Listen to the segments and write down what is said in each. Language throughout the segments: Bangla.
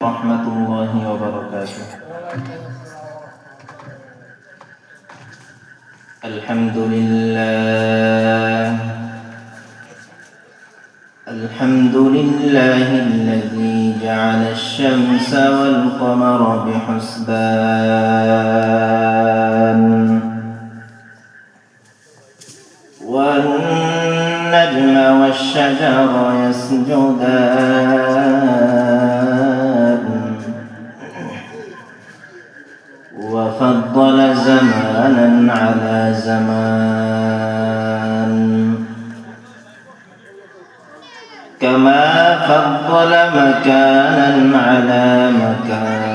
ورحمة الله وبركاته. الحمد لله الذي جعل الشمس والقمر بحسبان والنجم والشجر يسجدان وفضل زمانا على زمان كما فضل مكانا على مكان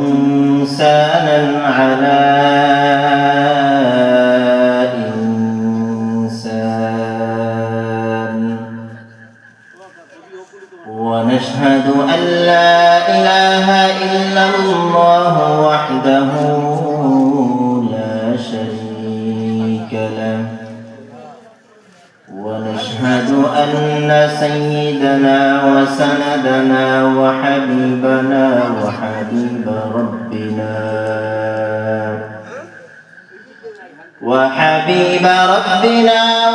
وإنسانا على إنسان ونشهد أن لا إله إلا الله وحده لا شريك له ونشهد أن سيدنا وسندنا وحبيبنا وحبيب ربنا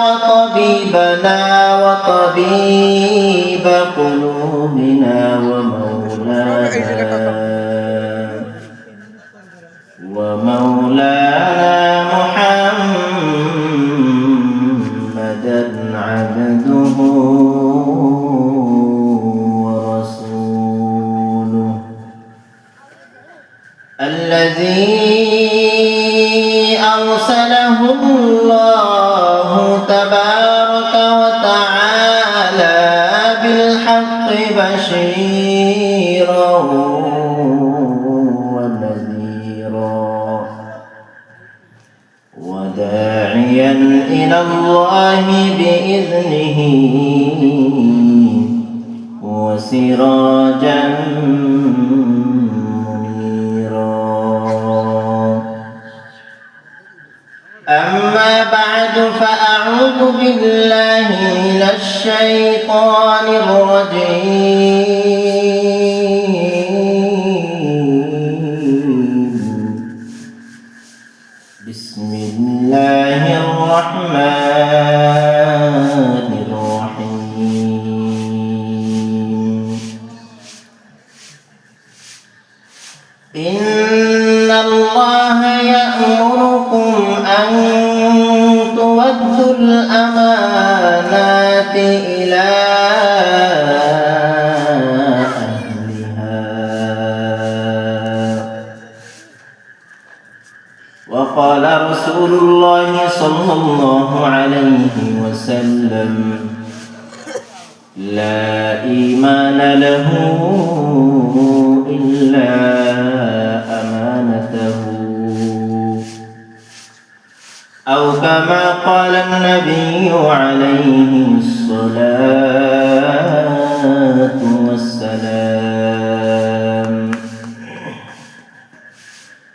وطبيبنا وطبيب قلوبنا ومولانا محمدا عبده ورسوله الذي أرسله الله تبارك وتعالى بالحق بشيرا ونذيرا وداعيا إلى الله بإذنه وسراجا أما بعد فأعوذ بالله من الشيطان الرجيم بسم الله الرحمن الرحيم إن الله يأمركم أن تودوا الأمانات إلى أهلها وقال رسول الله صلى الله عليه وسلم لا إيمان له إلا أمانته أو كما قال النبي عليه الصلاة والسلام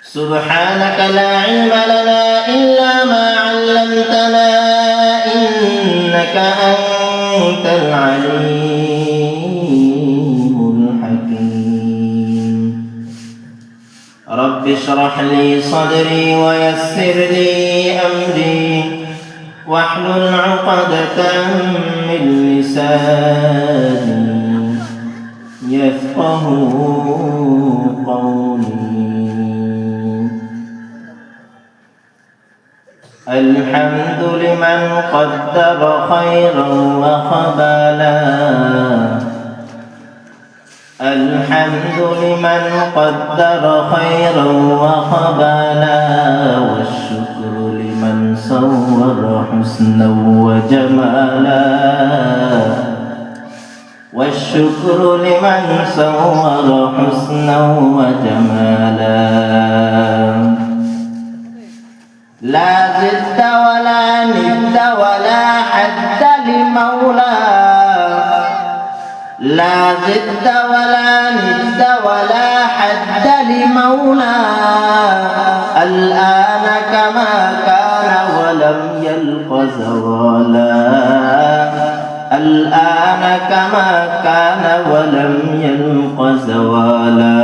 سبحانك لا علم لنا إلا ما علمتنا إنك أنت العليم الحكيم رب اشرح لي صدري ويسر لي أمري واحلل عقدة من لساني يفقه قولي الحمد لمن قدر خيرا وخبالا الحمد لمن قدر خيرا وخبالا والشكر لمن صور حسنا وجمالا والشكر لمن صور حسنا وجمالا لا زد ولا ند ولا حد لمولى لا زد ولا ند ولا حد لمولى الآن كما كان ولم يلق زوالا الآن كما كان ولم يلق زوالا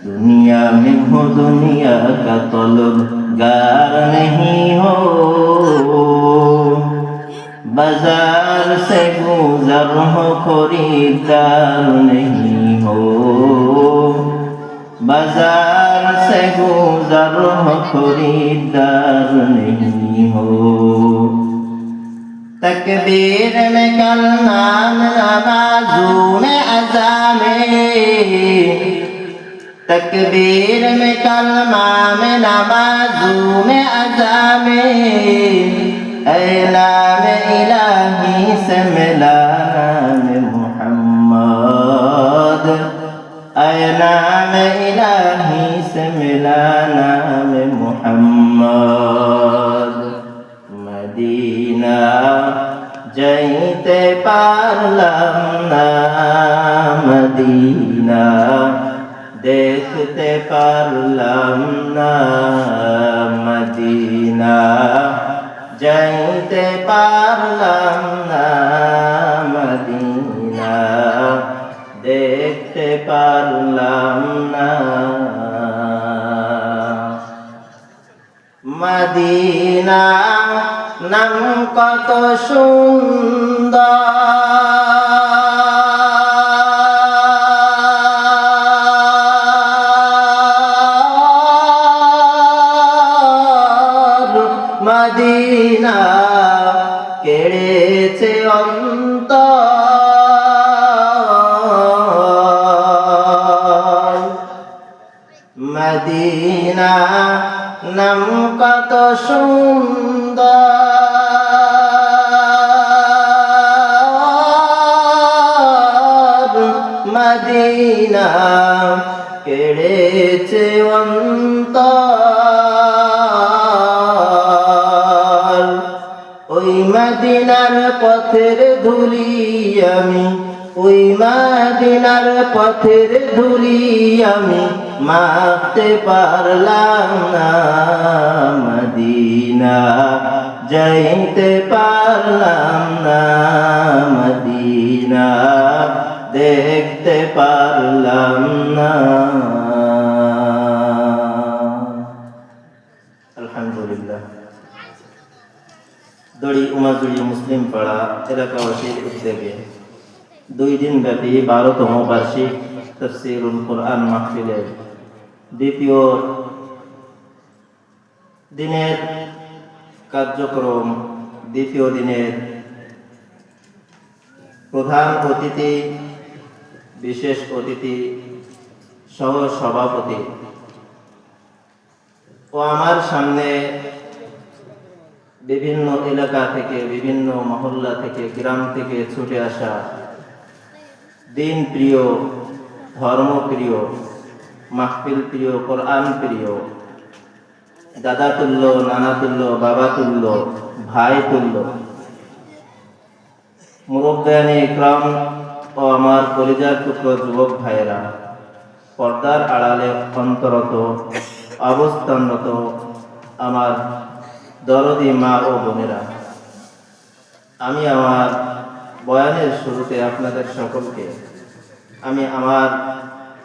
दुनिया में हो दुनिया का तलबगार नहीं हो बाजार से गुजर हो खरीदार नहीं हो बाजार से गुजर हो खरीदार नहीं हो तकबीर में कल नाम नमाज़ों में अज़ा में तकबीर में कलमा में नमाज़ों में अज़ा में ऐ नाम इलाही से मिला नाम मुहम्मद ऐ नाम इलाही से मिला नाम मुहम्मद मदीना जैते पारलम ना मदीना देखते पारलाम ना मदीना जाइते पारलाम ना मदीना देखते पारलाम ना मदीना नाम कत सुंदर मदीना केड़ेছে অন্তর মদীনা নাম কত সুন্দর মদীনা কেড়েছে অন্তর ওই মদিনার পথের ধুলি আমি ওই মদিনার পথের ধুলি আমি মাপতে পারলাম না মদিনা যাইতে পারলাম না মদিনা দেখতে পারলাম না আলহামদুলিল্লাহ দড়ি উমাজুড়ি মুসলিম পাড়া এলাকাবাসীর উদ্যোগে 2 দিন ব্যাপী 12তম বার্ষিক তাফসীরুল কুরআন মাহফিলের দ্বিতীয় দিনের কার্যক্রম দ্বিতীয় দিনের প্রধান অতিথি বিশেষ অতিথি সহ সভাপতি ও আমার সামনে বিভিন্ন এলাকা থেকে বিভিন্ন মহল্লা থেকে গ্রাম থেকে ছুটে আসা দিন প্রিয় ধর্ম প্রিয় মাহফিল প্রিয় কোরআন প্রিয় দাদা তুল্য নানা তুল্য বাবা তুল্য ভাই তুল্য মুরব্বিয়ানে ইকরাম ও আমার কলিজার টুকরো যুবক ভাইয়েরা পর্দার আড়ালে অন্তরত অবস্থানরত আমার দরদি মা ও বোনেরা আমি আমার বয়ানের শুরুতে আপনাদের সকলকে আমি আমার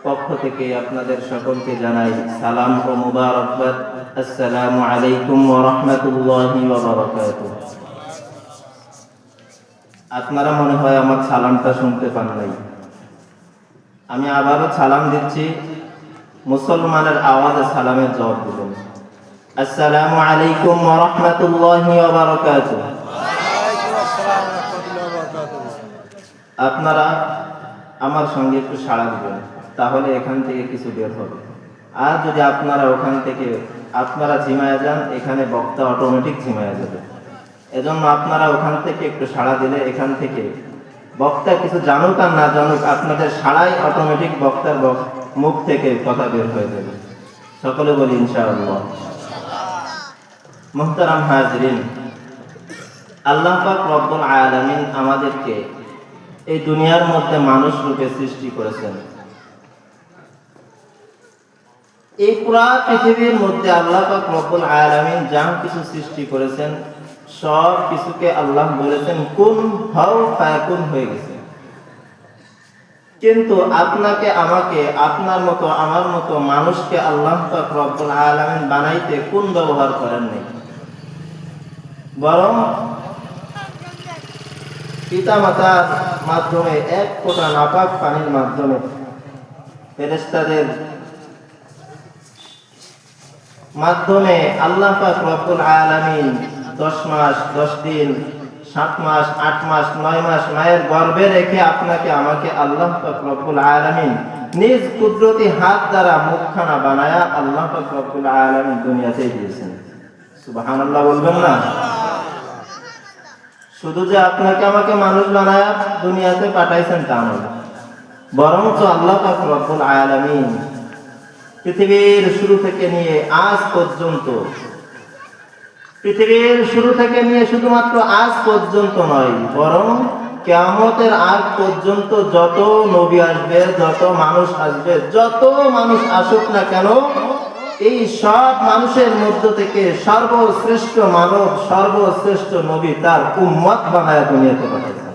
পক্ষ থেকে আপনাদের সকলকে জানাই সালাম ও মুবারকবাদ আসসালামু আলাইকুম ওয়া রাহমাতুল্লাহি ওয়া বারাকাতুহু আপনারা মনে হয় আমার সালামটা শুনতে পান নাই আমি আবারও সালাম দিচ্ছি মুসলমানের আওয়াজে সালামের জবাব দিবেন আসসালামু আলাইকুম ওয়া রাহমাতুল্লাহি ওয়া বারাকাতুহু আপনারা আমার সঙ্গে একটু সাড়া দিবেন তাহলে এখান থেকে কিছু বের হবে আর যদি আপনারা ওখান থেকে আপনারা ঝিমায় যান এখানে বক্তা অটোমেটিক ঝিমায় যাবে এজন্য আপনারা ওখান থেকে একটু সাড়া দিলে এখান থেকে বক্তা কিছু জানুক আর না জানুক আপনাদের সাড়াই অটোমেটিক বক্তার মুখ থেকে কথা বের হয়ে যাবে সকলে বলি ইনশাআল্লাহ মুহতারাম হাজরিন আল্লাহ পাক রব্বুল আলামিন আমাদেরকে এই দুনিয়ার মধ্যে মানুষ রূপে সৃষ্টি করেছেন এই পুরা পৃথিবীর মধ্যে আল্লাহ পাক রব্বুল আলামিন যা কিছু সৃষ্টি করেছেন সব কিছুকে আল্লাহ বলেছেন কুন হও, ফায়াকুন হয়ে গেছে। কিন্তু আপনাকে আমাকে, আপনার মতো আমার মতো মানুষকে আল্লাহ পাক রব্বুল আলামিন বানাইতে কোন ব্যবহার করেননি, বরং পিতামাতার মাধ্যমে এক ফোঁটা নাপাক পানির মাধ্যমে ফেরেশতাদের মাধ্যমে আল্লাহ পাক রব্বুল আলামিন 10 মাস 10 দিন 7 মাস 8 মাস 9 মাস মায়ের গর্ভে রেখে আপনাকে আমাকে আল্লাহ পাক রব্বুল আলামিন নিজ কুদরতি হাত দ্বারা মুখখানা বানায়া আল্লাহ পাক রব্বুল আলামিন দুনিয়াতে দিয়েছেন। সুবহানাল্লাহ বলবেন না? শুধু যে আপনাকে আমাকে মানুষ বানায়া দুনিয়াতে পাঠাইছেন তা নয়, বরঞ্চ আল্লাহ পাক রব্বুল আলামিন পৃথিবীর শুরু থেকে নিয়ে আজ পর্যন্ত, পৃথিবীর শুরু থেকে নিয়ে শুধুমাত্র আজ পর্যন্ত নয়, বরং কিয়ামতের আগ পর্যন্ত যত নবী আসবে, যত মানুষ আসবে, যত মানুষ আসুক না কেন, এই সব মানুষের মধ্য থেকে সর্বশ্রেষ্ঠ মানব, সর্বশ্রেষ্ঠ নবী তার উম্মত বানায় দুনিয়াতে পাঠিয়েছেন।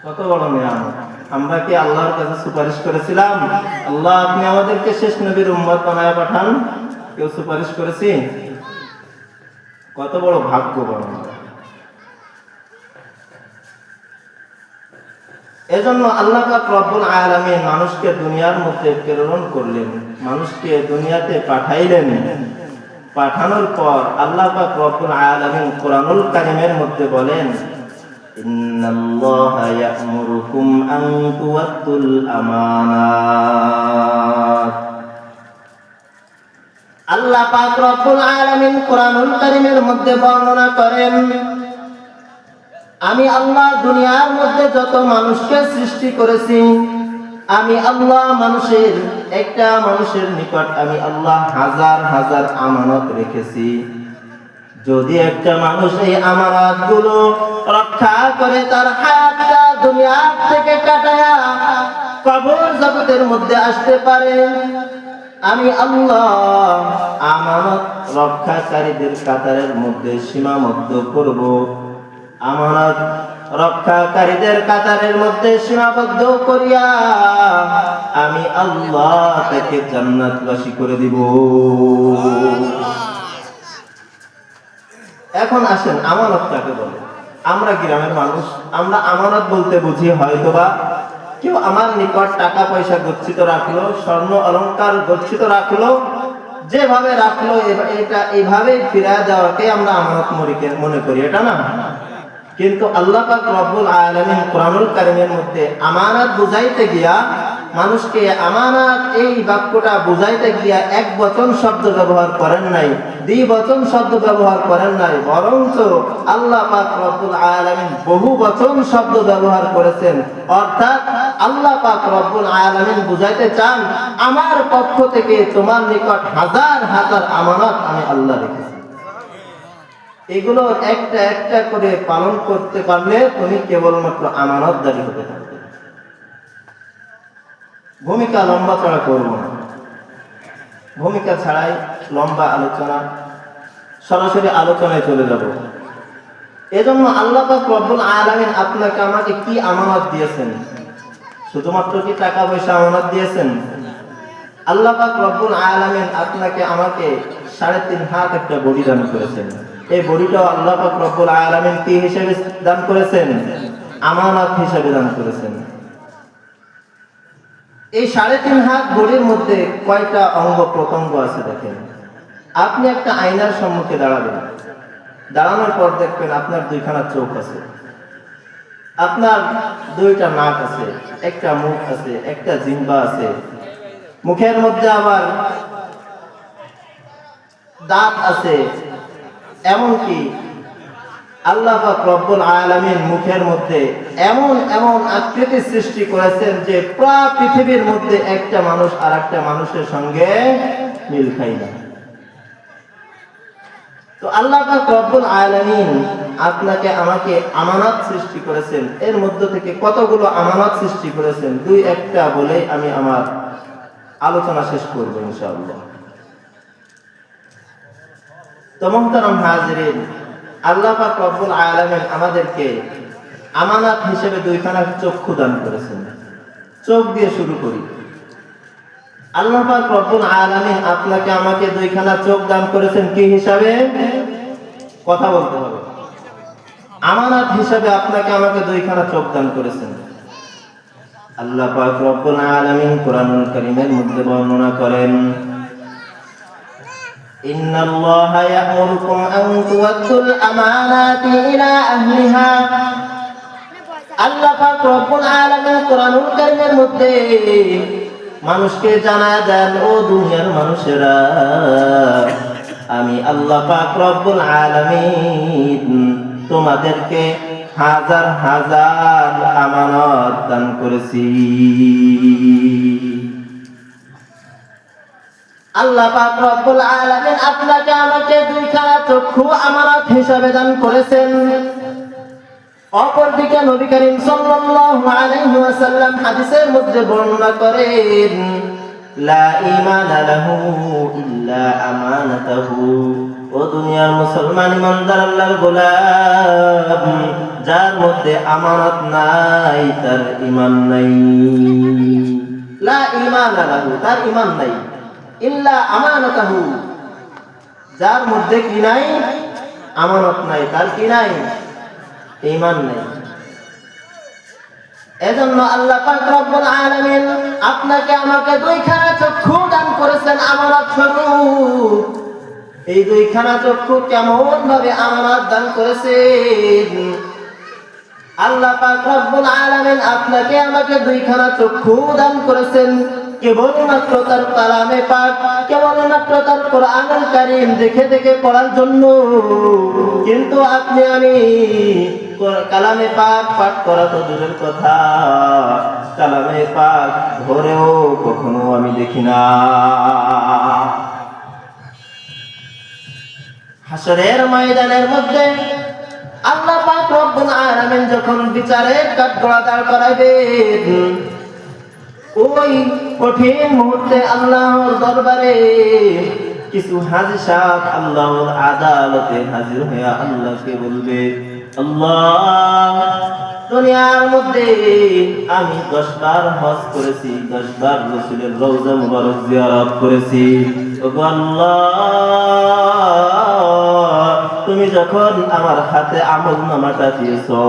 কত বড় নিয়ামত! আমরা কি আল্লাহর কাছে সুপারিশ করেছিলাম, আল্লাহ আপনি আমাদেরকে শেষ নবীর উম্মত বানায় পাঠান? কেউ সুপারিশ করেছি? কত বড় ভাগ্যবান! এজন্য আল্লাহ পাক রব্বুল আলামিন মানুষকে দুনিয়ার মধ্যে প্রেরণ করলেন, মানুষকে দুনিয়াতে পাঠাইলেন। পাঠানোর পর আল্লাহ পাক রব্বুল আলামিন কোরআনুল কারীমের মধ্যে বলেন, ইন্নাল্লাহা ইয়া'মুরুকুম আন তুওয়াত্তুল আমানাত। আল্লাহ পাক রব্বুল আলামিন কোরআনুল কারীমের মধ্যে বর্ণনা করেন, আমি আল্লাহ দুনিয়ার মধ্যে যত মানুষকে সৃষ্টি করেছি, আমি আল্লাহ একটা মানুষের নিকট আমি আল্লাহ হাজার হাজার আমানত রেখেছি। যদি একটা মানুষ এই আমানতগুলো রক্ষা করে তার হায়াতটা দুনিয়া থেকে কাটায়া কবর জগতের মধ্যে আসতে পারে, আমি আল্লাহ আমানত রক্ষাকারীদের কাতারের মধ্যে সীমাবদ্ধ করব। আমানত রক্ষাকারীদের কাতারের মধ্যে সীমাবদ্ধ করিয়া আমি আল্লাহ তাকে জান্নাতবাসী করে দিব। এখন আসেন, আমানত কাকে বলে? আমরা গ্রামের মানুষ, আমরা আমানত বলতে বুঝি হয়তোবা কেউ আমার নিকট টাকা পয়সা গচ্ছিত রাখলো, স্বর্ণ অলংকার গচ্ছিত রাখলো, যেভাবে রাখলো এটা এইভাবে ফিরিয়ে দেওয়াকে আমরা আমানত মনে করি, এটা না। কিন্তু আল্লাহ পাক রব্বুল আলামিন কোরআনুল কারীমের মধ্যে আমানত বুঝাইতে গিয়া, মানুষকে আমানত এই বাক্যটা বুঝাইতে গিয়া এক বচন শব্দ ব্যবহার করেন নাই, দ্বি বচন শব্দ ব্যবহার করেন নাই, বরঞ্চ আল্লাহ পাক রব্বুল আলামিন বহু বচন শব্দ ব্যবহার করেছেন। অর্থাৎ আল্লাহ পাক রব্বুল আলামিন বুঝাইতে চান, আমার পক্ষ থেকে তোমার নিকট হাজার হাজার আমানত আমি আল্লাহ রেখেছি। এগুলো একটা একটা করে পালন করতে পারলে তুমি কেবলমাত্র আমানতদারি হতে পারবে। ভূমিকা লম্বা চড়া করব না, ভূমিকা ছাড়াই লম্বা আলোচনা, সরাসরি আলোচনায় চলে যাব। এজন্য আল্লাহ পাক রব্বুল আলামিন আপনাকে আমাকে কি আমানত দিয়েছেন? শুধুমাত্র কি টাকা পয়সা আমানত দিয়েছেন? আল্লাহ পাক রব্বুল আলামিন আপনাকে আমাকে 3.5 হাত একটা বডি দান করেছেন। এই বডিটাও আল্লাহ পাক রব্বুল আলামিন কি হিসেবে দান করেছেন? আমানত হিসেবে দান করেছেন। এই 3.5 হাত বডির মধ্যে কয়টা অঙ্গ প্রত্যঙ্গ আছে দেখেন। আপনি একটা আয়নার সম্মুখে দাঁড়াবেন, দাঁড়ানোর পর দেখবেন আপনার 2খানা চোখ আছে, আপনার 2টা নাক আছে, একটা মুখ আছে, একটা জিহ্বা আছে, মুখের মধ্যে আবার দাঁত আছে। এমনকি আল্লাহ পাক রব্বুল আলামিন মুখের মধ্যে এমন এমন আকৃতি সৃষ্টি করেছেন যে পুরো পৃথিবীর মধ্যে একটা মানুষ আর একটা মানুষের সঙ্গে মিল খায় না। তো আল্লাহ পাক রব্বুল আলামিন আপনাকে আমাকে আমানত সৃষ্টি করেছেন। এর মধ্য থেকে কতগুলো আমানত সৃষ্টি করেছেন 2-1টা বলেই আমি আমার আলোচনা শেষ করব ইনশাআল্লাহ। তো মুহতারাম হাজিরিন, আল্লাহ পাক রব্বুল আলামিন আমাদেরকে আমানত হিসেবে দুইখানা চক্ষু দান করেছেন। চোখ দিয়ে শুরু করি। আল্লাহ পাক রব্বুল আলামিন আপনাকে আমাকে দুইখানা চোখ দান করেছেন কি হিসাবে? কথা বলতে হবে। আমানত হিসাবে আপনাকে আমাকে দুইখানা চোখ দান করেছেন। আল্লাহ পাক রব্বুল আলামিন কোরআনুল কারীমের মধ্যে বর্ণনা করেন, ইন্নাল্লাহা ইয়া'মুরুকুম আন তু'আদ্দুল আমানাতি ইলা আহলিহা। আল্লাহ পাক রব্বুল আলামিন কোরআনুল কারীমের মধ্যে মানুষকে জানায় দেন, ও দুনিয়ার মানুষেরা, আমি আল্লাহ পাক রব্বুল আলামিন তোমাদেরকে হাজার হাজার আমানত দান করেছি। আল্লাহ পাক রব্বুল আলামিন আপনাকে আমাকে দুইখানা চক্ষু আমানত হিসাবে দান করেছেন। অপরদিকে নবী করিম সাল্লাল্লাহু আলাইহি ওয়াসাল্লাম হাদিসের মধ্যে বর্ণনা করেন, লা ঈমানা লাহু ইল্লা আমানাতাহু। ও দুনিয়ার মুসলমান ইমানদার আল্লাহর গোলাম, যার মধ্যে আমানত নাই তার ঈমান নাই। লা ঈমানা লাহু, তার ঈমান নাই, ইল্লা আমানাতাহু, যার মধ্যে কি নাই? আমানত নাই, তার কি নাই? ঈমান নাই। এজন্য আল্লাহ পাক রব্বুল আলামিন আপনাকে আমাকে দুইখানা চক্ষু দান করেছেন আমানত স্বরূপ। এই দুইখানা চক্ষু কেমন ভাবে আমানত দান করেছেন? আল্লাহ পাক রব্বুল আলামিন আপনাকে আমাকে দুইখানা চক্ষু দান করেছেন কেবলমাত্র তার কালামে পাক, কেবলমাত্র তার কোরআনুল কারীম দেখে দেখে পড়ার জন্য। কিন্তু আপনি আমি কালামে পাক পাঠ করা তো দূরের কথা, কালামে পাক ধরেও কখনো আমি দেখি না। হাসরের ময়দানের মধ্যে আল্লাহ পাক রব্বুল আলামিন যখন বিচারের কাঠগড়া দাঁড় করাবেন, ওই কঠিন মুহূর্তে আল্লাহর দরবারে কিছু হাজী সাহেব আল্লাহর আদালতে হাজির হয়ে আল্লাহকে বলবে, আল্লাহ, দুনিয়ার মধ্যে আমি 10 বার হজ করেছি, 10 বার রাসূলের রওজা মুবারক জিয়ারত করেছি। ওগো আল্লাহ, তুমি যখন আমার হাতে আমলনামাটা দিয়েছো,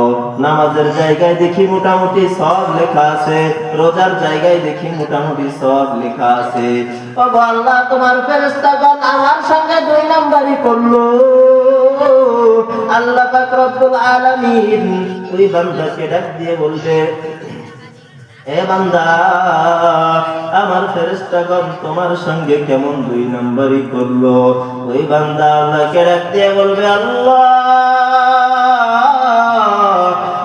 নামাজের জায়গায় দেখি মোটামুটি সব লেখা আছে, রোজার জায়গায় দেখি মোটামুটি সব লেখা আছে। ওগো আল্লাহ, তোমার ফেরেশতাগণ আমার সঙ্গে 2 নাম্বারই করলো। আল্লাহ পাক রব্বুল আলামিন ওই বান্দাকে ডাক দিয়ে বলবে, এ বান্দা, আমার ফেরেশতাগণ তোমার সঙ্গে কেমন 2 নাম্বারই করলো? ওই বান্দা আল্লাহকে ডাক দিয়ে বলবে, আল্লাহ,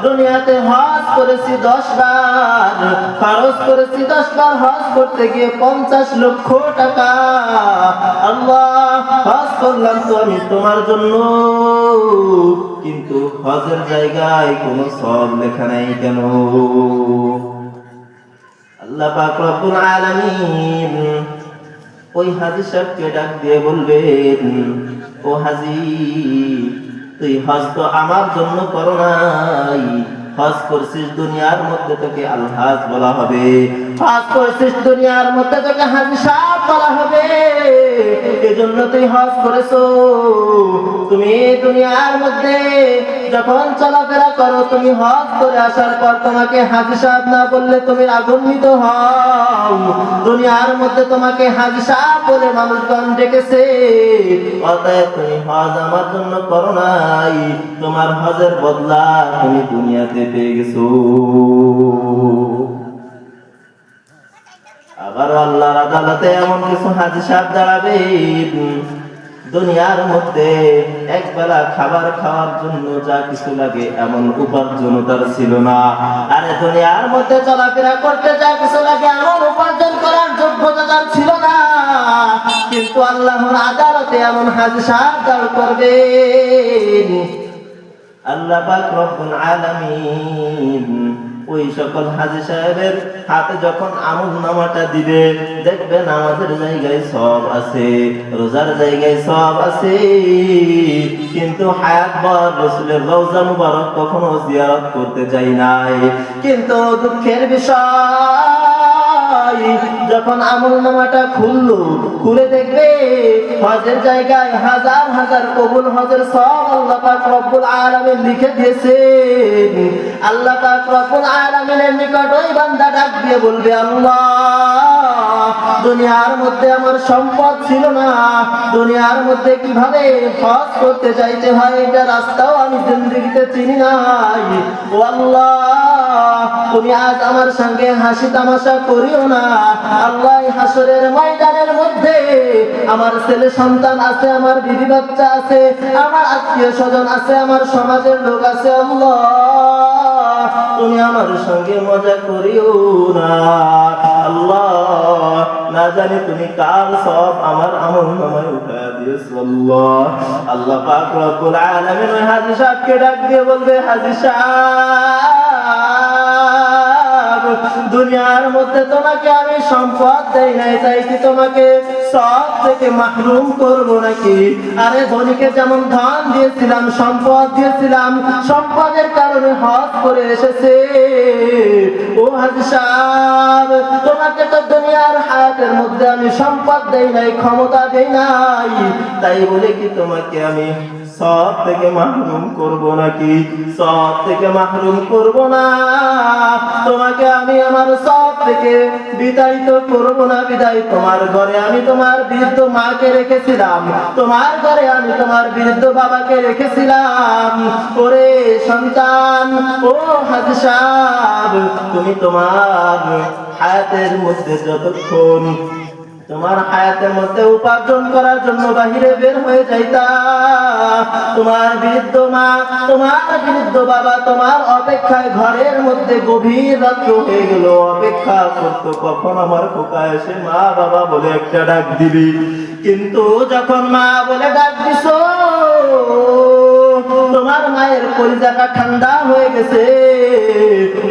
দুনিয়াতে হজ করেছি 10 বার, খরচ করেছি 10 বার, হজ করতে গিয়ে 50 লক্ষ টাকা। আল্লাহ, হজ করলাম তো আমি তোমার জন্য, কিন্তু হজের জায়গায় কোনো সওয়াব লেখা নাই কেন? আল্লাহ পাক রব্বুল আলামিন ওই হাজী সাহেবকে ডাক দিয়ে বলবেন, ও হাজী, তুই হজ তো আমার জন্য করো নাই, হজ করছিস দুনিয়ার মধ্যে তোকে আলহাজ বলা হবে, হজ করছিস দুনিয়ার মধ্যে তোকে হাজী সাহেব বলা হবে, এজন্য তুই হজ করেছো। তুমি দুনিয়ার মধ্যে যখন চলাফেরা করো, তুমি হজ করে আসার পর তোমাকে হাজী সাহেব না বললে তুমি রাগান্বিত হও। দুনিয়ার মধ্যে তোমাকে হাজী সাহেব বলে মানুষগণ ডেকেছে, অতএব তুমি হজ আমার জন্য করো নাই, তোমার হজের বদলা তুমি দুনিয়াতে পেয়ে গেছো। আবার আল্লাহর আদালতে এমন কিছু হাজী সাহেব দাঁড়াবে, দুনিয়ার মধ্যে একবেলা খাবার খাওয়ার জন্য যা কিছু লাগে এমন উপার্জন তার ছিল না। আরে দুনিয়ার মধ্যে চলাফেরা করতে যা কিছু লাগে এমন উপার্জন করার যোগ্যতা তার ছিল না। কিন্তু আল্লাহর আদালতে এমন হাজী সাহেব দাঁড় করবেন, আল্লাহ পাক রব্বুল আলামিন ওই সকল হাজী সাহেবের হাতে যখন আমলনামাটা দিবে, দেখবে নামাজের জায়গায় সওয়াব আছে, রোজার জায়গায় সওয়াব আছে, কিন্তু হায়াতভর রাসূলের রওজা মুবারক কখনো জিয়ারত করতে যাই নাই। কিন্তু দুঃখের বিষয়, যখন আমলনামাটা খুলে দেখবে হজের জায়গায় হাজার হাজার কবুল হজের সওয়াব আল্লাহ পাক রব্বুল আলামিন লিখে দিয়েছেন। আল্লাহ পাক রব্বুল আলামিনের নিকট ওই বান্দা ডাক দিয়ে বলবে, আল্লাহ, দুনিয়ার মধ্যে আমার সম্পদ ছিল না, দুনিয়ার মধ্যে কিভাবে হজ করতে যাইতে হয় এটা রাস্তাও আমি জিন্দেগিতে চিনি নাই। ও আল্লাহ, তুমি আজ আমার সঙ্গে হাসি তামাশা করিও না। আল্লাহ, হাসরের ময়দানের মধ্যে আমার ছেলে সন্তান আছে, আমার বিবি বাচ্চা আছে, আমার আত্মীয় স্বজন আছে, আমার সমাজের লোক আছে। আল্লাহ, তুমি আমার সঙ্গে মজা করিও না। আল্লাহ, না জানি তুমি কার সব আমার আমলনামায় উঠায়া দিয়েছো। আল্লাহ পাক রব্বুল আলামিন ওই হাজী সাহেবকে ডাক দিয়ে বলবে, হাজী সাহেব, দুনিয়ার মধ্যে তোমাকে আমি সম্পদ দেই নাই, তাই কি তোমাকে সব থেকে মাহরুম করব নাকি? আরে ধনীকে যেমন ধন দিয়েছিলাম, সম্পদ দিয়েছিলাম, সম্পদের কারণে হজ করে এসেছে। ও হাজী সাহেব, তোমাকে তো দুনিয়ার হায়াতের মধ্যে আমি সম্পদ দেই নাই, ক্ষমতা দেই নাই, তাই বলে কি তোমাকে আমি সব থেকে মাহরুম করব নাকি? সব থেকে মাহরুম করব না, তোমাকে আমি আমার সব থেকে বিতাড়িত করব না। বিদায় তোমার ঘরে আমি তোমার বৃদ্ধ মাকে রেখেছিলাম, তোমার ঘরে আমি তোমার বৃদ্ধ বাবাকে রেখেছিলাম। ওরে সন্তান, ও হাজী সাহেব, তুমি তোমার হায়াতের মধ্যে যতক্ষণ তোমার হায়াতের মধ্যে উপার্জন করার জন্য বাহিরে বের হয়ে যাইতা, তোমার বৃদ্ধ মা, তোমার বৃদ্ধ বাবা তোমার অপেক্ষায় ঘরের মধ্যে গভীর রাত্র হয়ে গেল, অপেক্ষা করতো কখন আমার খোকা এসে মা বাবা বলে একটা ডাক দিবি। কিন্তু যখন মা বলে ডাক দিছো, তোমার মায়ের কলিজাটা ঠান্ডা হয়ে গেছে।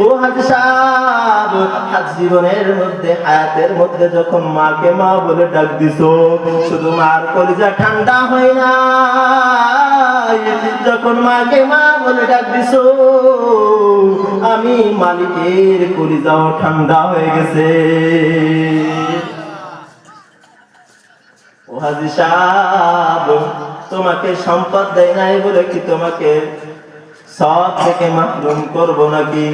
ও হাজী সাহেব, জীবনের মধ্যে হায়াতের মধ্যে যখন মাকে মা বলে ডাক দিছো, শুধু মার কলিজা ঠান্ডা হয় না, যখন মাকে মা বলে ডাক দিছো, আমি মালিকের কলিজাও ঠান্ডা হয়ে গেছে। ও হাজী সাহেব, তোমাকে সম্পদ দেয় নাই বলে কি তোমাকে সব থেকে মাহরুম করব নাকি?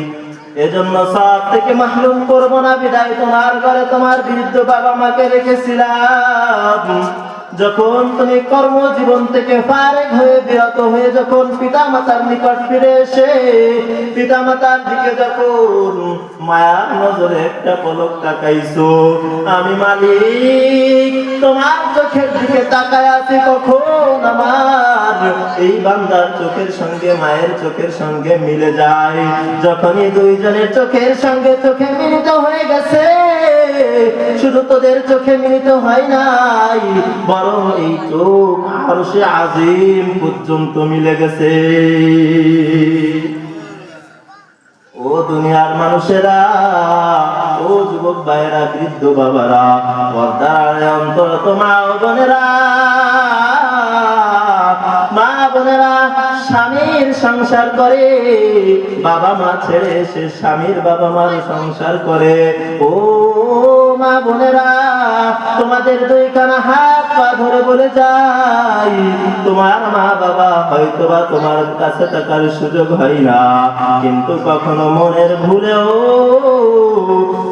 এজন্য সব থেকে মাহরুম করব না, বিদায় তোমার ঘরে তোমার বৃদ্ধ বাবা মাকে রেখেছিলাম। যখন তুমি কর্মজীবন থেকে ফারেক হয়ে বিরত হয়ে যখন পিতা মাতার নিকট ফিরে এসে পিতা মাতার দিকে যখন মায়ার নজরে একটা পলক তাকাইছো, আমি মালিক তোমার চোখের দিকে তাকায় আছি, কখন আমার এই বান্দার চোখের সঙ্গে মায়ের চোখের সঙ্গে মিলে যায়। যখনই দুইজনের চোখের সঙ্গে চোখে মিলিত হয়ে গেছে, শুধু তোদের চোখে মিলিত হয় নাই, বরং এই চোখ আরশে আজিম পর্যন্ত মিলে গেছে। ও দুনিয়ার মানুষেরা, ও যুবক ভাইয়েরা, বৃদ্ধ বাবারা, পর্দার অন্তর মা ও বোনেরা, মা বোনেরা, স্বামীর সংসার করে, বাবা মা ছেড়ে এসে স্বামীর বাবা মার সংসার করে। ও মা বোনেরা, তোমাদের দুইখানা হাত পা ধরে বলে যাই, তোমার মা বাবা হয়তোবা তোমার কাছে থাকার সুযোগ হয় না, কিন্তু কখনো মনের ভুলেও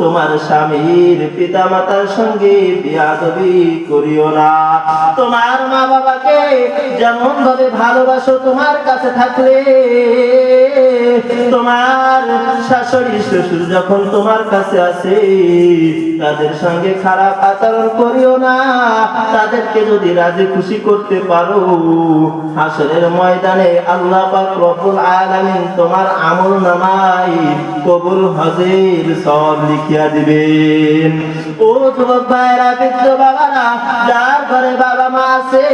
তোমার স্বামীর পিতা মাতার সঙ্গে বিয়াদবি করিও না। তোমার মা বাবাকে যেমন ভাবে ভালোবাসো, তোমার কাছে থাকলে তোমার শাশুড়ি শ্বশুর যখন তোমার কাছে আসে, তাদের সঙ্গে খারাপ আচরণ করিও না। তাদেরকে যদি রাজি খুশি করতে পারো, হাসরের ময়দানে আল্লাহ পাক রব্বুল আলামিন তোমার আমলনামায় কবুল হজের সওয়াব লিখিয়া দিবেন। ও যুবক ভাইরা, বৃদ্ধ বাবারা, যার ঘরে বাবা মা আছে,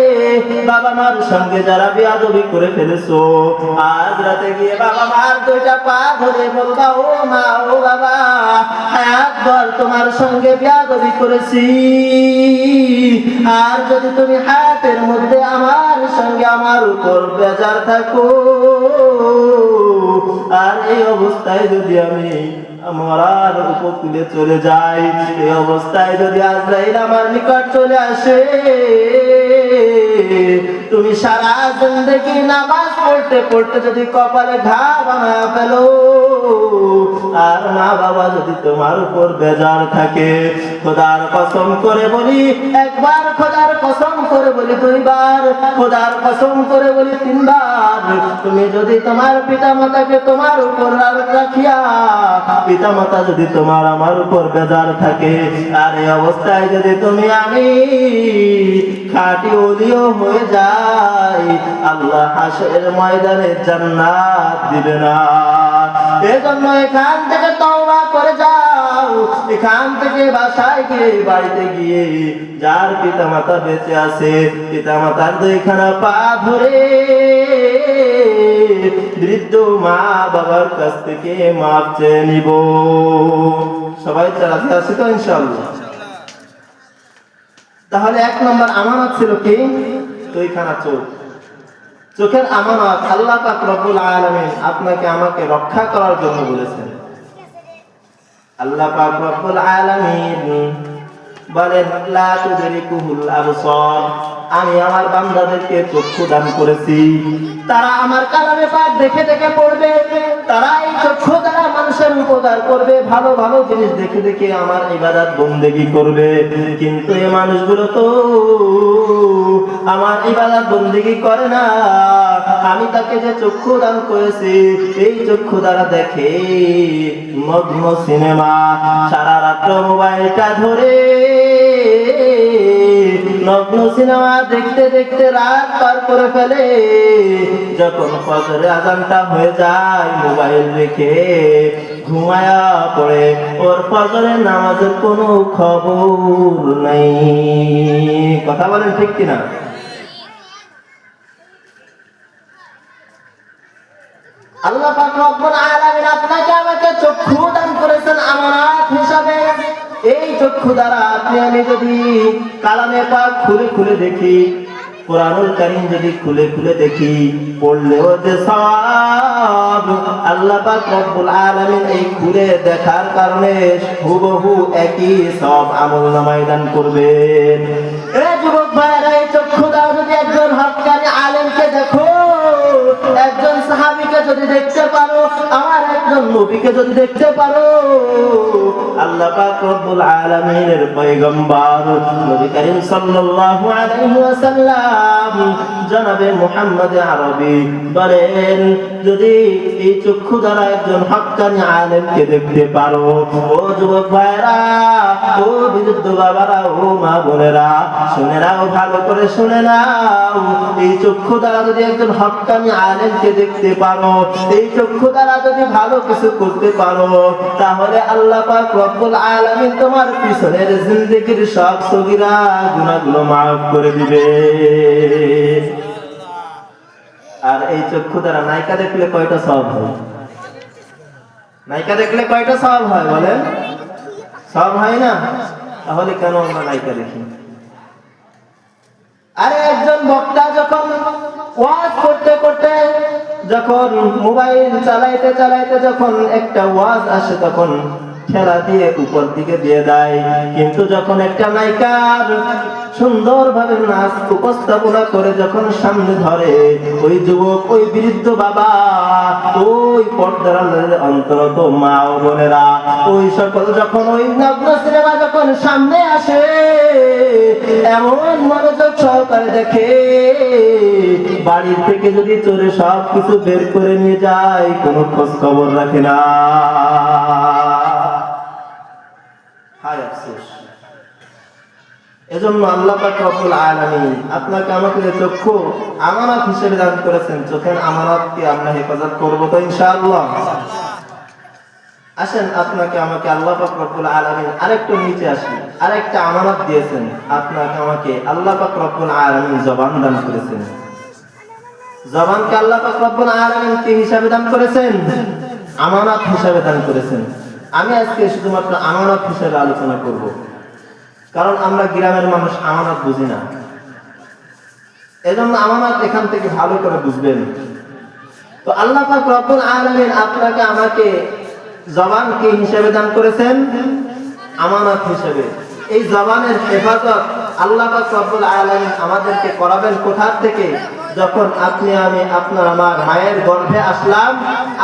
বাবা মার সঙ্গে যারা বেয়াদবি করে ফেলেছো, আজ রাতে গিয়ে বাবা মার দুইটা পা ধরে বলবা, ও মা, ও বাবা, হায়াতভর তোমার সঙ্গে বেয়াদবি করেছি, আর যদি তুমি হায়াতের মধ্যে আমার সঙ্গে আমার উপর বেজার থাকো, আর এই অবস্থায় যদি আমি মরার উপকূলে চলে যাই, এই অবস্থায় যদি আজরাইল আমার নিকট চলে আসে, তুমি সারা জিন্দেগি নামাজ পড়তে পড়তে যদি কপালে ঘা বানায় ফেলো, আর মা বাবা যদি তোমার উপর বেজার থাকে, খোদার কসম করে বলি একবার, খোদার কসম করে বলি দুইবার, খোদার কসম করে বলি তিনবার, তুমি যদি তোমার পিতা মাতাকে তোমার উপর রাখিয়া, পিতা মাতা যদি তোমার আমার উপর বেজার থাকে, আর এই অবস্থায় যদি তুমি আমি খাঁটি ওলিও হয়ে যাই, আল্লাহ হাসরের ময়দানে জান্নাত দিবে না। এজন্য এখান থেকে তওবা করে যাও, এখান থেকে বাসায় গিয়ে, বাড়িতে গিয়ে যার পিতা মাতা বেঁচে আছে, পিতা মাতার দুইখানা পা ধরে বৃদ্ধ মা বাবার কাছ থেকে মাপ চেয়ে নিব। সবাই রাজি আছে তো ইনশাআল্লাহ? তাহলে এক নম্বর আমানত ছিল কি? দুইখানা চোখ। চোখের আমানত আল্লাহ পাক রব্বুল আলামিন আপনাকে আমাকে রক্ষা করার জন্য বলেছেন। আল্লাহ পাক রব্বুল আলামিন বলেন, লা তুদরিকুহুল আবসার, আমি আমার বান্দাদেরকে চক্ষু দান করেছি, তারা আমার কালামে পাক দেখে দেখে পড়বে, তারা এই চক্ষু দ্বারা মানুষের উপকার করবে, ভালো ভালো জিনিস দেখে দেখে আমার ইবাদত বন্দেগী করবে। কিন্তু এই মানুষগুলো তো আমার ইবাদত বন্দেগী করে না। আমি তাকে যে চক্ষু দান করেছি, এই চক্ষু দ্বারা দেখে মগ্ন সিনেমা, সারা রাত্র মোবাইলটা ধরে নগ্ন সিনেমা দেখতে দেখতে রাত পার করে ফেলে। যখন ফজরের আযানটা হয়ে যায়, মোবাইল রেখে ঘুমায়া পড়ে, ওর ফজরের নামাজের কোনো খবর নাই। কথা বলেন ঠিক কিনা? আল্লাহ পাক রব্বুল আলামিন আপনাকে আমাকে চক্ষু দান করেছেন আমানত হিসাবে। এই চক্ষু দ্বারা আপনি আমি যদি কালামে পাক খুলে খুলে দেখি, কুরআনুল কারীম যদি খুলে খুলে দেখি, পড়লেও যে সওয়াব, আল্লাহ পাক রব্বুল আলামিন এই খুলে দেখার কারণে হুবহু একই সওয়াব আমলনামায় দান করবেন। এই যুবক ভাইরা, এই চক্ষু দ্বারা যদি একজন হক্কানি আলেমকে দেখো, একজন সাহাবীকে যদি দেখতে পারো, আমার একজন নবীকে যদি দেখতে পারো, আল্লাহ পাক রব্বুল আলামিনের পয়গম্বর নবী করিম সাল্লাল্লাহু আলাইহি ওয়াসাল্লাম জনাবে মুহাম্মদ আরবি বলেন, যদি এই চক্ষু দ্বারা একজন হক্কানি আলেমকে দেখতে পারো, ও যুবক ভাইরা, ও বৃদ্ধ বাবারা, ও মা বোনেরা, শুনে নাও, ভালো করে শুনে নাও, এই চক্ষু দ্বারা যদি একজন হক্কানি আলেমকে দেখতে পারো, এই চক্ষু দ্বারা যদি ভালো কিছু করতে পারো, তাহলে আল্লাহ পাক রব্বুল আলামিন তোমার পিছনের জিন্দেগির সব সগীরা গুনাহগুলো মাফ করে দিবে। আর এই চক্ষু দ্বারা নায়িকা দেখলে কয়টা সওয়াব হয়? নায়িকা দেখলে কয়টা সওয়াব হয় বলেন? সওয়াব হয় না? তাহলে কেন আমরা নায়িকা দেখি? আরে একজন বক্তা যখন ওয়াজ করতে করতে, যখন মোবাইল চালাইতে চালাইতে যখন একটা ওয়াজ আসে, তখন ঠেলা দিয়ে উপর দিকে দিয়ে দেয়। কিন্তু যখন একটা নায়িকার সুন্দরভাবে নাচ উপস্থাপনা করে যখন সামনে ধরে, ওই যুবক, ওই বৃদ্ধ বাবা, ওই পর্দার অন্তরত মা ও বোনেরা, ওই সকল যখন ওই নগ্ন সিনেমা যখন সামনে আসে, এমন মনোযোগ সহকারে দেখে, বাড়ির থেকে যদি চোরে সব কিছু বের করে নিয়ে যায়, কোনো খোঁজ খবর রাখে না। হায় আফসোস। এজন্য আল্লাহ পাক রব্বুল আলামিন আপনাকে আমাকে চক্ষু আমানত হিসেবে দান করেছেন। চোখের আমানতকে আমরা হেফাজত করব তো ইনশাআল্লাহ। আসেন আপনাকে আমাকে আল্লাহ পাক রব্বুল আলামিন আরেকটু নিচে আসি, আরেকটা আমানত দিয়েছেন। আপনাকে আমাকে আল্লাহ পাক রব্বুল আলামিন জবান দান করেছেন। জবানকে আল্লাহ পাক রব্বুল আলামিন কি হিসাবে দান করেছেন? আমানত হিসাবে দান করেছেন। আমি আজকে শুধুমাত্র আমানত হিসাবে আলোচনা করব, কারণ আমরা গ্রামের মানুষ আমানত বুঝি না। এজন্য আমানত এখান থেকে ভালো করে বুঝবেন। তো আল্লাহ পাক রব্বুল আলামিন আপনাকে আমাকে জবান কি হিসাবে দান করেছেন? আমানত হিসাবে। এই জবানের হেফাজত আল্লাহ পাক রব্বুল আলামিন আমাদেরকে করাবেন কোথা থেকে? যখন আপনি আমি আপনার আমার মায়ের গর্ভে আসলাম,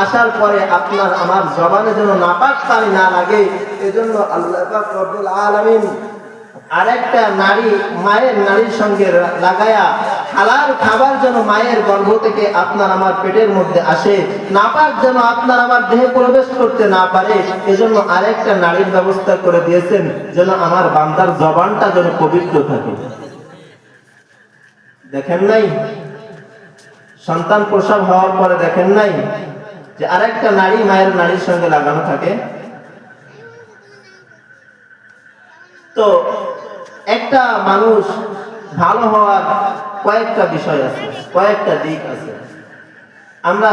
আসার পরে আপনার আমার জবানে যেন নাপাক পানি না লাগে, এজন্য আল্লাহ পাক রব্বুল আলামিন আরেকটা নারী মায়ের নারীর সঙ্গে লাগায়া হালাল খাবার যেন মায়ের গর্ভ থেকে আপনার আমার পেটের মধ্যে আসে, নাপাক যেন আপনার আমার দেহে প্রবেশ করতে না পারে, এজন্য আরেকটা নারীর ব্যবস্থা করে দিয়েছেন, যেন আমার বান্দার জবানটা যেন পবিত্র থাকে। দেখেন নাই সন্তান প্রসব হওয়ার পরে, দেখেন নাই যে আরেকটা নারী মায়ের নারীর সঙ্গে লাগানো থাকে? তো একটা মানুষ ভালো হওয়ার কয়েকটা বিষয় আছে, কয়েকটা দিক আছে। আমরা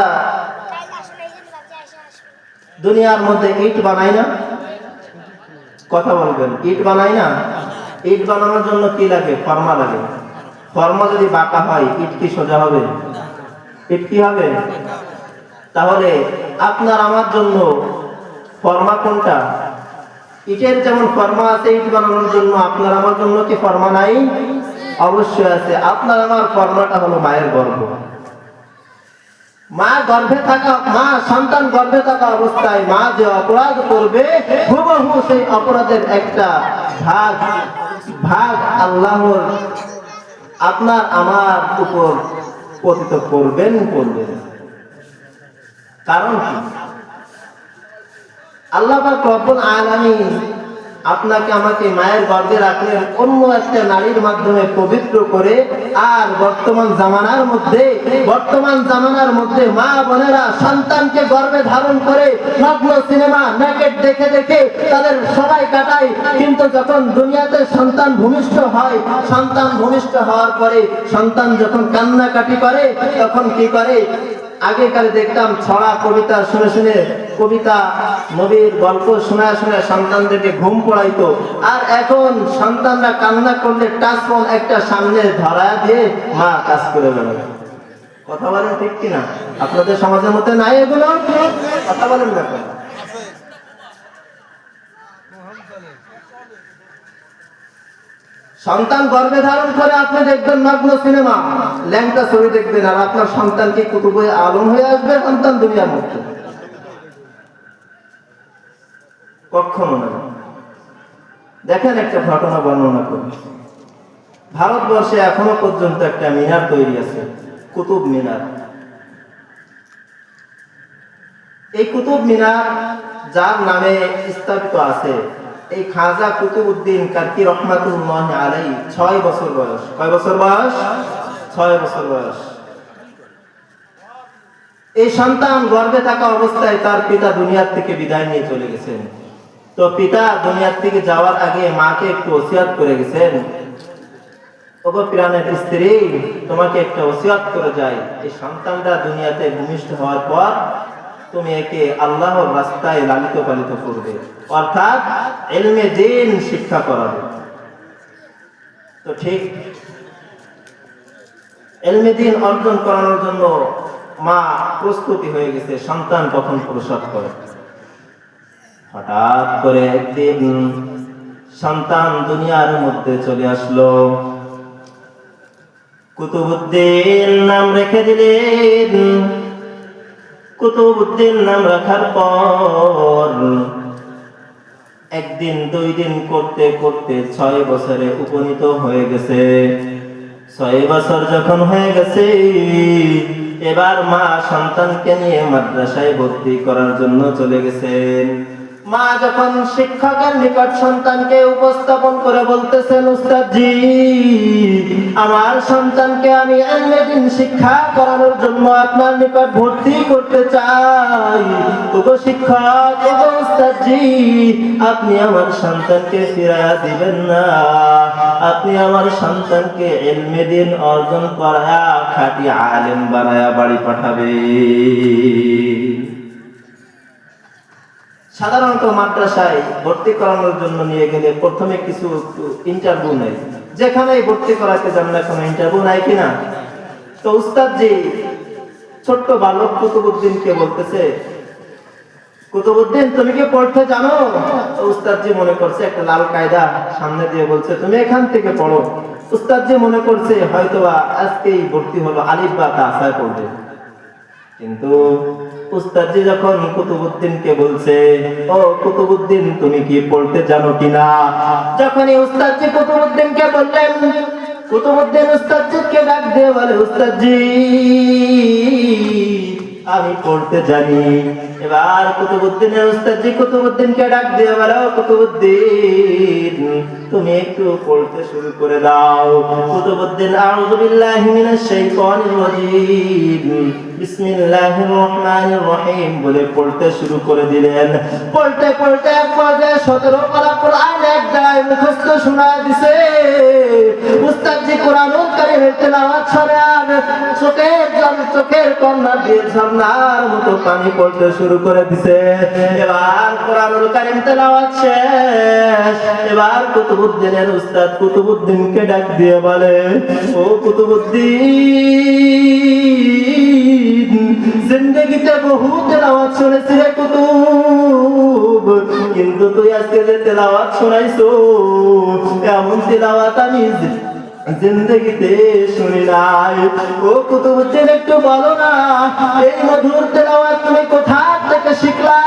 দুনিয়ার মধ্যে ইট বানাই না? কথা বলবেন, ইট বানাই না? ইট বানানোর জন্য কি লাগে? ফর্মা লাগে। ফর্মা যদি বাঁকা হয়, ইট কি সোজা হবে? ইট কি হবে? তাহলে আপনার আমার জন্য ফর্মা কোনটা? ইটের যেমন ফর্মা আছে ইট বানানোর জন্য, আপনার আমার জন্য কি ফর্মা নাই? অবশ্যই আছে। আপনার আমার ফর্মাটা হলো মায়ের গর্ভ। মা গর্ভে থাকা, মা সন্তান গর্ভে থাকা অবস্থায় মা যে অপরাধ করবে, হুবহু সেই অপরাধের একটা ভাগ আল্লাহর আপনার আমার উপর পতিত করবেন। কারণ কি? আল্লাহ পাক রব্বুল আলামিন আপনাকে আমাকে মায়ের গর্ভে রাখলেন অন্য একটা নারীর মাধ্যমে পবিত্র করে। আর বর্তমান জামানার মধ্যে মা বোনেরা সন্তানকে গর্ভে ধারণ করে নগ্ন সিনেমা নেকেট দেখে দেখে তাদের সবাই কাটায়। কিন্তু যখন দুনিয়াতে সন্তান ভূমিষ্ঠ হয়, সন্তান ভূমিষ্ঠ হওয়ার পরে সন্তান যখন কান্নাকাটি করে, তখন কি করে? আগেকালে দেখতাম ছড়া কবিতা শুনে শুনে, কবিতা নবীর গল্প শোনা শুনে সন্তানদেরকে ঘুম পড়াইতো। আর এখন সন্তানরা কান্না করলে টাচফোন একটা সামনে ধরা দিয়ে মা কাজ করে বেড়াবে। কথা বলেন ঠিক কিনা? আপনাদের সমাজের মধ্যে নাই এগুলো? কথা বলেন না। সন্তান গর্ভে ধারণ করে আপনি দেখবেন নগ্ন সিনেমা, ল্যাংটা ছবি দেখবেন, আর আপনার সন্তান কি কুতুবে আলম হয়ে আসবে সন্তান দুনিয়ার মধ্যে? কখনো না। দেখেন একটা ঘটনা বর্ণনা করি। ভারতবর্ষে এখনো পর্যন্ত একটা মিনার তৈরি আছে, কুতুব মিনার। এই কুতুব মিনার যার নামে স্থাপিত আছে, এই খাজা কুতুবউদ্দিন কারকি রহমাতুল্লাহ আলাইহি 6 বছর বয়স। কয় বছর বয়স? 6 বছর বয়স। এই সন্তান গর্ভে থাকা অবস্থায় তার পিতা দুনিয়ার থেকে বিদায় নিয়ে চলে গেছেন। তো পিতা দুনিয়ার থেকে যাওয়ার আগে মাকে একটু ওসিয়ত করে গেছেন, ওগো প্রাণের স্ত্রী, তোমাকে একটা ওসিয়ত করে যাই, এই সন্তানটা দুনিয়াতে ভূমিষ্ঠ হওয়ার পর তুমি একে আল্লাহর রাস্তায় লালিত পালিত করবে, অর্থাৎ ইলমে দ্বীন শিক্ষা করাবে। তো ঠিক ইলমে দ্বীন অর্জন করানোর জন্য মা প্রস্তুতি হয়ে গেছে। সন্তান কখন প্রসব করে? হঠাৎ করে একদিন সন্তান দুনিয়ার মধ্যে চলে আসলো। কুতুবউদ্দিন নাম রেখে দিলেন। কুতুবউদ্দিন নাম রাখার পর একদিন 2 দিন করতে করতে 6 বছরে উপনীত হয়ে গেছে। 6 বছর যখন হয়ে গেছে, এবার মা সন্তানকে নিয়ে মাদ্রাসায় ভর্তি করার জন্য চলে গেছেন। মা যখন শিক্ষকের নিকট সন্তানকে উপস্থাপন করে বলতেছেন, উস্তাদজি, আমার সন্তানকে আমি ইলমে দ্বীন শিক্ষা করানোর জন্য আপনার নিকট ভর্তি করতে চাই। ওগো শিক্ষক, ওগো উস্তাদজি, আপনি আমার সন্তানকে ফিরাইয়া দিবেন না, আপনি আমার সন্তানকে ইলমে দ্বীন অর্জন করায়া খাঁটি আলেম বানায়া বাড়ি পাঠাবে। সাধারণত মাদ্রাসায় ভর্তি করানোর জন্য নিয়ে গেলে প্রথমে কিছু ইন্টারভিউ নেয়, যেখানে ভর্তি করাতে যান না কোনো ইন্টারভিউ নাই কিনা। তো উস্তাদজি ছোট্ট বালক কুতুবউদ্দিনকে বলতেছে, কুতুবউদ্দিন তুমি কি পড়তে জানো? তো উস্তাদজি মনে করছে একটা লাল কায়দা সামনে দিয়ে বলছে তুমি এখান থেকে পড়ো। উস্তাদজি মনে করছে হয়তোবা আজকেই ভর্তি হলো, আলিফ বা তা আশায় পড়বে। কিন্তু উস্তাদজি যখন কুতুবউদ্দিনকে বলছে, ও কুতুবউদ্দিন তুমি কি পড়তে জানো কিনা, যখনই উস্তাদজি কুতুবউদ্দিনকে বললেন, কুতুবউদ্দিন উস্তাদজিকে ডাক দিয়ে বলে, উস্তাদজি আমি পড়তে জানি। এবার কুতুবউদ্দিনের উস্তাদজি কুতুবউদ্দিনকে ডাক দিয়ে বলে, ও কুতুবউদ্দিন তুমি একটু পড়তে শুরু করে দাও। কুতুবউদ্দিন আউযু বিল্লাহি মিনাশ শাইতানির রাজীম বিসমিল্লাহির রহমানির রহিম বলে পড়তে শুরু করে দিলেন। পড়তে পড়তে এক পর্যায়ে 17 পারা কোরআন এক জায়গায় মুখস্থ শোনায় দিছে। উস্তাদজি কোরআনুল কারীমের তেলাওয়াত শুনে আর চোখের কন্যা দিয়ে ঝর্ণার মতো পানি পড়তে শুরু করে দিছে। এবার কোরআনুল কারীম তেলাওয়াত শেষ। এবার কুতুবউদ্দিনের উস্তাদ কুতুবউদ্দিনকে ডাক দিয়ে বলে, ও কুতুবউদ্দিন জিন্দেগিতে বহু তেলাওয়াত শুনেছি রে কুতুব, কিন্তু তুই আজকে যে তেলাওয়াত শোনাইছো এমন তেলাওয়াত আমি জিন্দেগিতে শুনি নাই। ও কুতুবউদ্দিন একটু বলো না এই মধুর তেলাওয়াত তুমি কোথা থেকে শিখলা?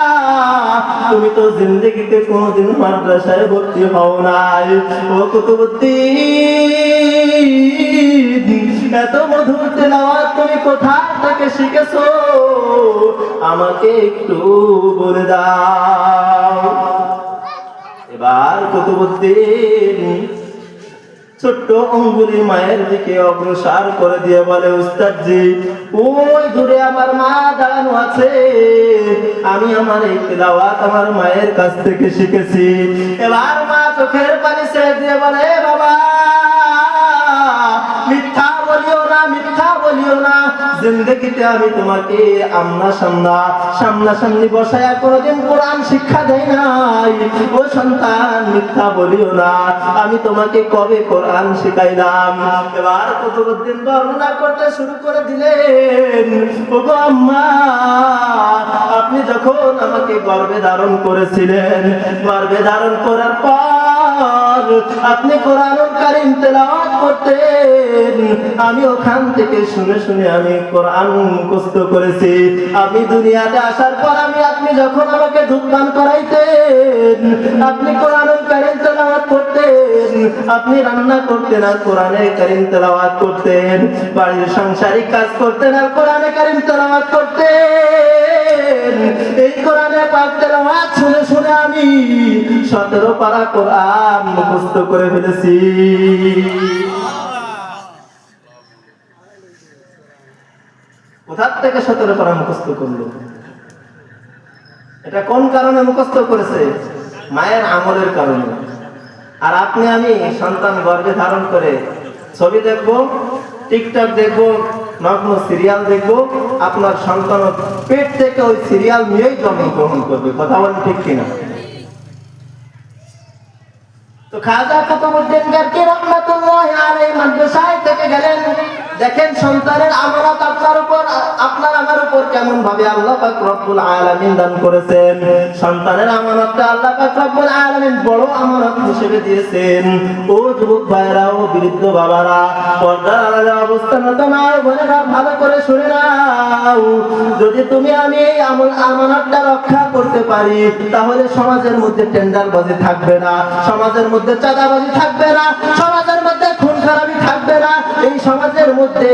তুমি তো জিন্দেগিতে কোনোদিন মাদ্রাসায় ভর্তি হও নাই। ও কুতুবউদ্দিন এত মধুর তেলাওয়াত তুমি কোথা থেকে শিখেছো আমাকে একটু বলে দাও। এবার কুতুবউদ্দিন ছোট্ট অঙ্গুলি মায়ের দিকে অগ্রসর করে দিয়ে বলে, উস্তাদজি ওই দূরে আমার মা দাঁড়ানো আছে, আমি আমার এই তেলাওয়াত আমার মায়ের কাছ থেকে শিখেছি। এবার মা চোখের পানি ছেড়ে দিয়ে বলে, বাবা মিথ্যা বলিও না, মিথ্যা বলিও না, জিন্দেগিতে আমি তোমাকে সামনাসামনি বসায়া কোনোদিন কোরআন শিক্ষা দেই নাই। ও সন্তান মিথ্যা বলিও না, আমি তোমাকে কবে কোরআন শিখাইলাম? এবার কুতুবউদ্দিন বর্ণনা করতে শুরু করে দিলেন, ওগো আম্মা আপনি যখন আমাকে গর্ভে ধারণ করেছিলেন, গর্ভে ধারণ করার পর আপনি কোরআনুল কারীম তেলাওয়াত করতেন, আমি ওখান থেকে শুনে শুনে আমি কোরআন মুখস্থ করেছি। আমি দুনিয়াতে আসার পর আপনি যখন আমাকে দুধ পান করাইতেন, আপনি কোরআনুল কারীম তেলাওয়াত করতেন, আপনি রান্না করতেন আর কোরআনে কারীম তেলাওয়াত করতেন, বাড়ির সাংসারিক কাজ করতেন আর কোরআনে কারীম তেলাওয়াত করতেন। এই কোরআনে পাক তেলাওয়াত শুনে শুনে আমি 17 পারা কোরআন মুখস্থ করে ফেলেছি। কোথা থেকে 17 পারা মুখস্থ করলো? এটা কোন কারণে মুখস্থ করেছে? মায়ের আমলের কারণে। আর আপনি আমি সন্তান গর্ভে ধারণ করে ছবি দেখবো, টিকটক দেখবো, নগ্ন সিরিয়াল দেখবো, আপনার সন্তান পেট থেকে ওই সিরিয়াল নিয়েই জন্মগ্রহণ করবে। কথা বলেন ঠিক কিনা? তো খাজা কুতুবউদ্দিন গারকি রাহমাতুল্লাহি আলাইহি মাদ্রাসায় থেকে গেলেন। দেখেন সন্তানের আমানত আপনার আমার উপর কেমন ভাবে আল্লাহ পাক রব্বুল আলামিন দান করেছেন। সন্তানের আমানতটা আল্লাহ পাক রব্বুল আলামিন বড় আমানত হিসেবে দিয়েছেন। ও যুবক ভাইরা, ও বৃদ্ধ বাবারা, পর্দার আড়ালে অবস্থানরত মা ও বোনেরা ভালো করে শুনে নাও। যদি তুমি আমি এই আমানতটা রক্ষা করতে পারি, তাহলে সমাজের মধ্যে টেন্ডারবাজি থাকবে না, সমাজের মধ্যে চাঁদাবাজি থাকবে না, সমাজের মধ্যে খুন খারাপি থাকবে না। এই সমাজের মধ্যে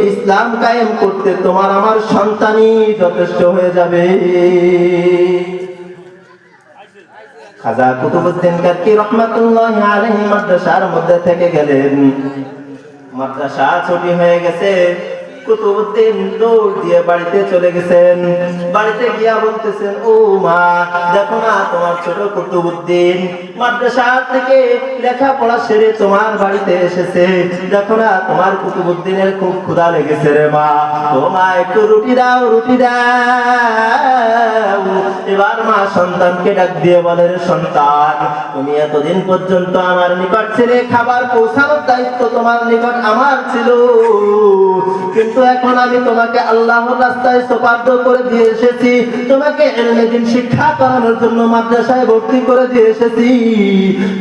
ইসলাম কায়েম করতে তোমার আমার সন্তানই যথেষ্ট হয়ে যাবে। খাজা কুতুবউদ্দিন গারকি রাহমাতুল্লাহি আলাইহি মাদ্রাসার মধ্যে থেকে গেলেন। মাদ্রাসা ছুটি হয়ে গেছে, কুতুবউদ্দিন দৌড় দিয়ে বাড়িতে চলে গেছেন। বাড়িতে গিয়া বলতেছেন, ও মা, দেখো না তোমার ছোট কুতুবউদ্দিন মাদ্রাসা থেকে লেখাপড়া সেরে তোমার বাড়িতে এসেছে। দেখো না তোমার কুতুবউদ্দিনের খুব ক্ষুধা লেগেছে রে মা। ও মা, একটু রুটি দাও, রুটি দাও। এবার মা সন্তানকে ডাক দিয়ে বলে, রে সন্তান, তুমি এতদিন পর্যন্ত আমার নিকট ছিলে, খাবার পৌঁছানোর দায়িত্ব তোমার নিকট আমার ছিল, কিন্তু এখন আমি তোমাকে আল্লাহর রাস্তায় সুপার্দ করে দিয়ে এসেছি, তোমাকে ইলমে দ্বীন শিক্ষা করানোর জন্য মাদ্রাসায় ভর্তি করে দিয়ে এসেছি।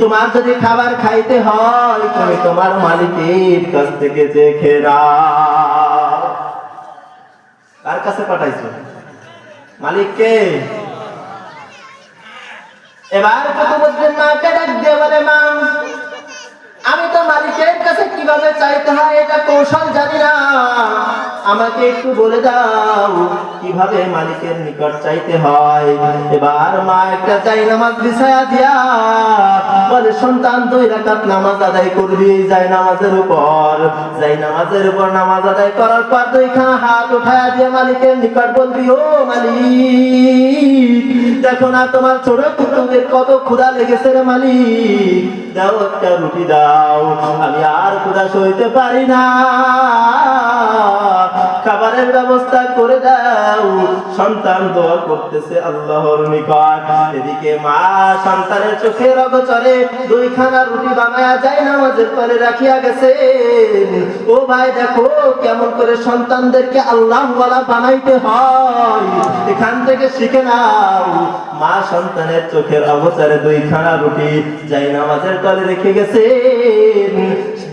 তোমার যদি খাবার খাইতে হয় তুমি তোমার মালিকের কাছ থেকে যে খেয়ে নাও। কার কাছে পাঠাইছো? মালিককে। এবার কুতুবউদ্দিন মাকে ডাক দিয়ে বলে, মা, আমি তো মালিকের কাছে কিভাবে চাইতে হয় এটা কৌশল জানি না, আমাকে একটু বলে দাও কিভাবে মালিকের নিকট চাইতে হয়। এবার মা একটা জায়নামাজ বিছায়া দিয়া বলে, সন্তান 2 রাকাত নামাজ আদায় করবি এই জায়নামাজের উপর। জায়নামাজের উপর নামাজ আদায় করার পর 2খানা হাত উঠায়া দিয়ে মালিকের নিকট বলবি, ও মালিক, দেখো না তোমার ছোট কুতুবের কত ক্ষুধা লেগেছে রে মালিক, দাও একটা রুটি দাও, আমি আর ক্ষুধা সইতে পারি না, খাবারের ব্যবস্থা করে দাও। সন্তান দোয়া করতেছে আল্লাহর নিকট। এদিকে মা সন্তানের চোখের অগোচরে 2খানা রুটি বানায়া জায়নামাজের তলে রাখিয়া গেছে। ও ভাই, দেখো কেমন করে সন্তানদেরকে আল্লাহওয়ালা বানাইতে হয়, এখান থেকে শিখে নাও। মা সন্তানের চোখের অগোচরে 2খানা রুটি জায়নামাজের তলে রেখে গেছে।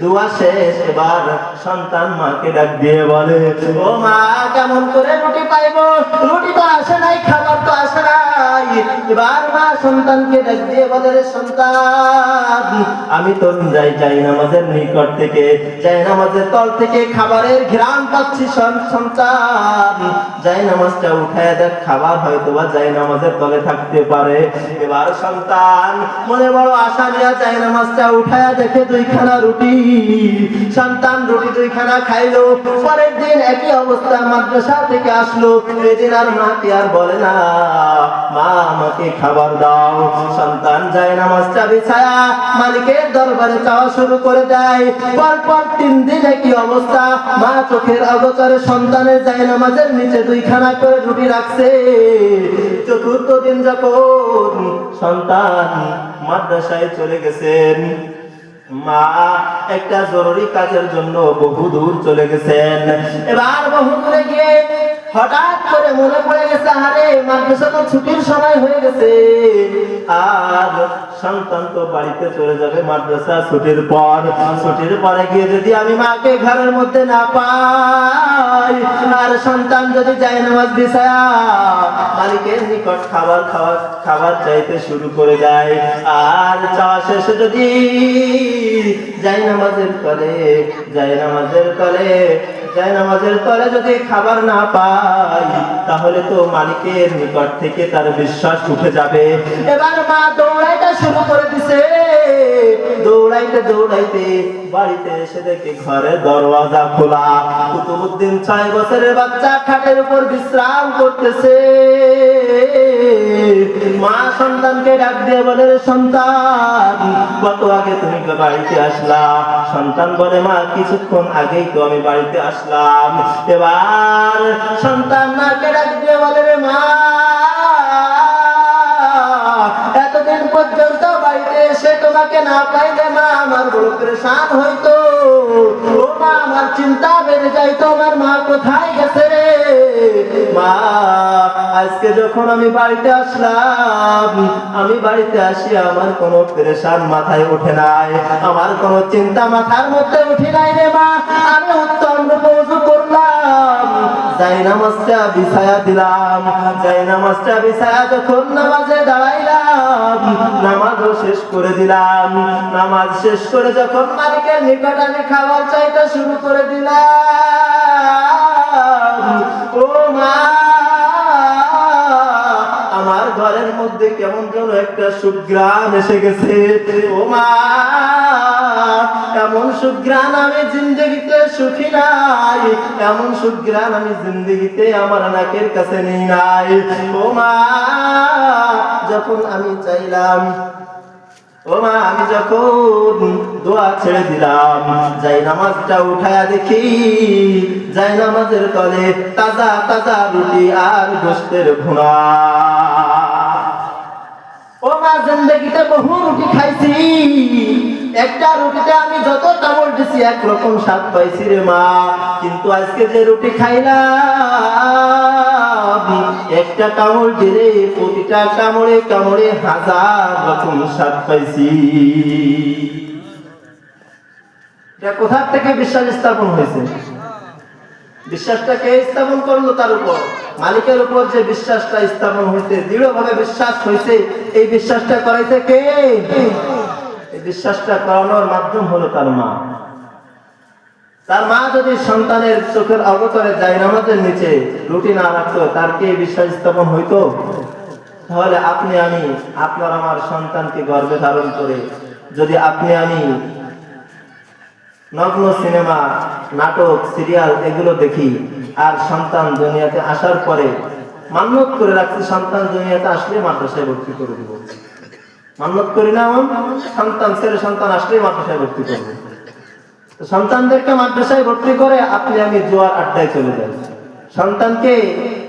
দোয়া শেষ। এবার সন্তান মাকে ডাক দিয়ে বলে, ও মা, কেমন করে রুটি পাইবো? রুটি তো আসে নাই, খাবার তো আসে নাই। এবার মা সন্তানকে ডাক দিয়ে বলে, রে সন্তান, আমি তো জায়নামাজের নিকট থেকে, জায়নামাজের তল থেকে খাবারের ঘ্রাণ পাচ্ছি। সন্তান, জায়নামাজটা উঠায় দেখ, খাবার হয়তো বা জায়নামাজের তলে থাকতে পারে। এবার সন্তান মনে বড় আশা নিয়ে জায়নামাজটা উঠায়া দেখে 2খানা রুটি। সন্তান রুটি 2খানা খাইলো। পরের দিন একই অবস্থা, মাদ্রাসা থেকে আসলো। এদিন আর মাকে আর বলে না, মা আমাকে খাবার দাও। সন্তান জায়নামাজটা বিছায়া মালিকের দরবারে চাওয়া শুরু করে দেয়। পরপর 3 দিন একই অবস্থা, মা চোখের অগোচরে সন্তানের জায়নামাজের নিচে 2খানা করে রুটি রাখছে। 4র্থ দিন যখন সন্তান মাদ্রাসায় চলে গেছেন, মা একটা জরুরি কাজের জন্য বহু দূর চলে গেছেন। এবার বহু দূরে গিয়ে হঠাৎ করে মনে পড়ে গেছে, আরে মাদ্রাসা তো ছুটির সময় হয়ে গেছে, আর সন্তান তো বাড়িতে চলে যাবে মাদ্রাসা ছুটির পর। ছুটির পরে গিয়ে যদি আমি মাকে ঘরের মধ্যে না পাই, আর সন্তান যদি জায়নামাজ বিছায়া মালিকের নিকট খাবার চাইতে শুরু করে দেয়, আর চাওয়া শেষে যদি জায়নামাজের তলে যদি খাবার না পাই, তাহলে তো মালিকের নিকট থেকে তার বিশ্বাস উঠে যাবে। এবার মা দৌড়াইতে শুরু করে দিছে। দৌড়াইতে দৌড়াইতে বাড়িতে এসে দেখে ঘরের দরওয়াজা খোলা। কুতুবউদ্দিন 6 বছরের বাচ্চা খাটের উপর বিশ্রাম করতেছে। মা সন্তানকে ডাক দিয়ে বলে, রে সন্তান, কত আগে তুমি বাড়িতে আসলা? সন্তান বলে, মা, কিছুক্ষণ আগেই তো আমি বাড়িতে আসলাম। এবার সন্তান মাকে ডাক দিয়ে বলে, রে মা, এতদিন পর্যন্ত বাড়িতে এসে তোমাকে না পাইলে মা আমার বড় পেরেশান হইতো। ও মা, আমার চিন্তা বেড়ে যাইতো, আমার মা কোথায় গেছে রে? মা, আজকে যখন আমি বাড়িতে আসলাম, আমি বাড়িতে আসি আমার কোনো পেরেশান মাথায় ওঠে নাই, আমার কোনো চিন্তা মাথার মধ্যে উঠে নাই রে মা। আমি উত্তম রূপে ওযু করলাম, জায়নামাজটা বিছায়া দিলাম। জায়নামাজটা বিছায়া যখন নামাজে দাঁড়াইলাম, নামাজও শেষ করে দিলাম। নামাজ শেষ করে যখন মালিকের নিকট আমি খাবার চাইতে শুরু করে দিলাম, ও মা, আমার ঘরের মধ্যে কেমন যেন একটা সুঘ্রাণ এসে গেছে। ও মা, এমন সুঘ্রাণ আমি জিন্দগিতে সুখী নাই, এমন সুঘ্রাণ আমি জিন্দগিতে আমার নাকের কাছে নেই নাই। ও মা, যখন আমি চাইলাম, ও মা, আমি যখন দোয়া ছেড়ে দিলাম, যাই নামাজটা উঠায়া দেখি যাই নামাজের তলে তাজা তাজা রুটি আর গোশতের ভুনা। ও মা, জিন্দগিতে বহু রুটি খাইছি, একটা রুটিতে আমি যত কামড় দিছি একরকম স্বাদ পাইছি রে মা, কিন্তু আজকে যে রুটি খাইলাম একটা কামড় দিলে প্রতিটা কামড়ে কামড়ে হাজার রকম স্বাদ পাইছি। এটা কোথা থেকে বিশ্বাস স্থাপন হয়েছে? বিশ্বাসটা কে স্থাপন করলো? তার উপর, মালিকের উপর যে বিশ্বাসটা স্থাপন হয়েছে, দৃঢ়ভাবে বিশ্বাস হয়েছে, এই বিশ্বাসটা করাইছে কে? এই বিশ্বাসটা করানোর মাধ্যম হলো তার মা। তার মা যদি সন্তানের চোখের অগোচরে জায়নামাজের নিচে রুটি না রাখতো, তার কি বিশ্বাস স্থাপন হইতো? তাহলে আপনি আমি, আপনার আমার সন্তানকে গর্ভে ধারণ করে যদি আপনি আমি নগ্ন সিনেমা, নাটক, সিরিয়াল এগুলো দেখি, আর সন্তান দুনিয়াতে আসার পরে মান্যত করে রাখছি সন্তান দুনিয়াতে আসলে মাদ্রাসায় ভর্তি করে দিব, মান্যত করি না, সন্তান ছেলে সন্তান আসলে মাদ্রাসায় ভর্তি করবো। সন্তানদেরকে মাদ্রাসায় ভর্তি করে আপনি আমি জুয়ার আড্ডায় চলে যাই, সন্তানকে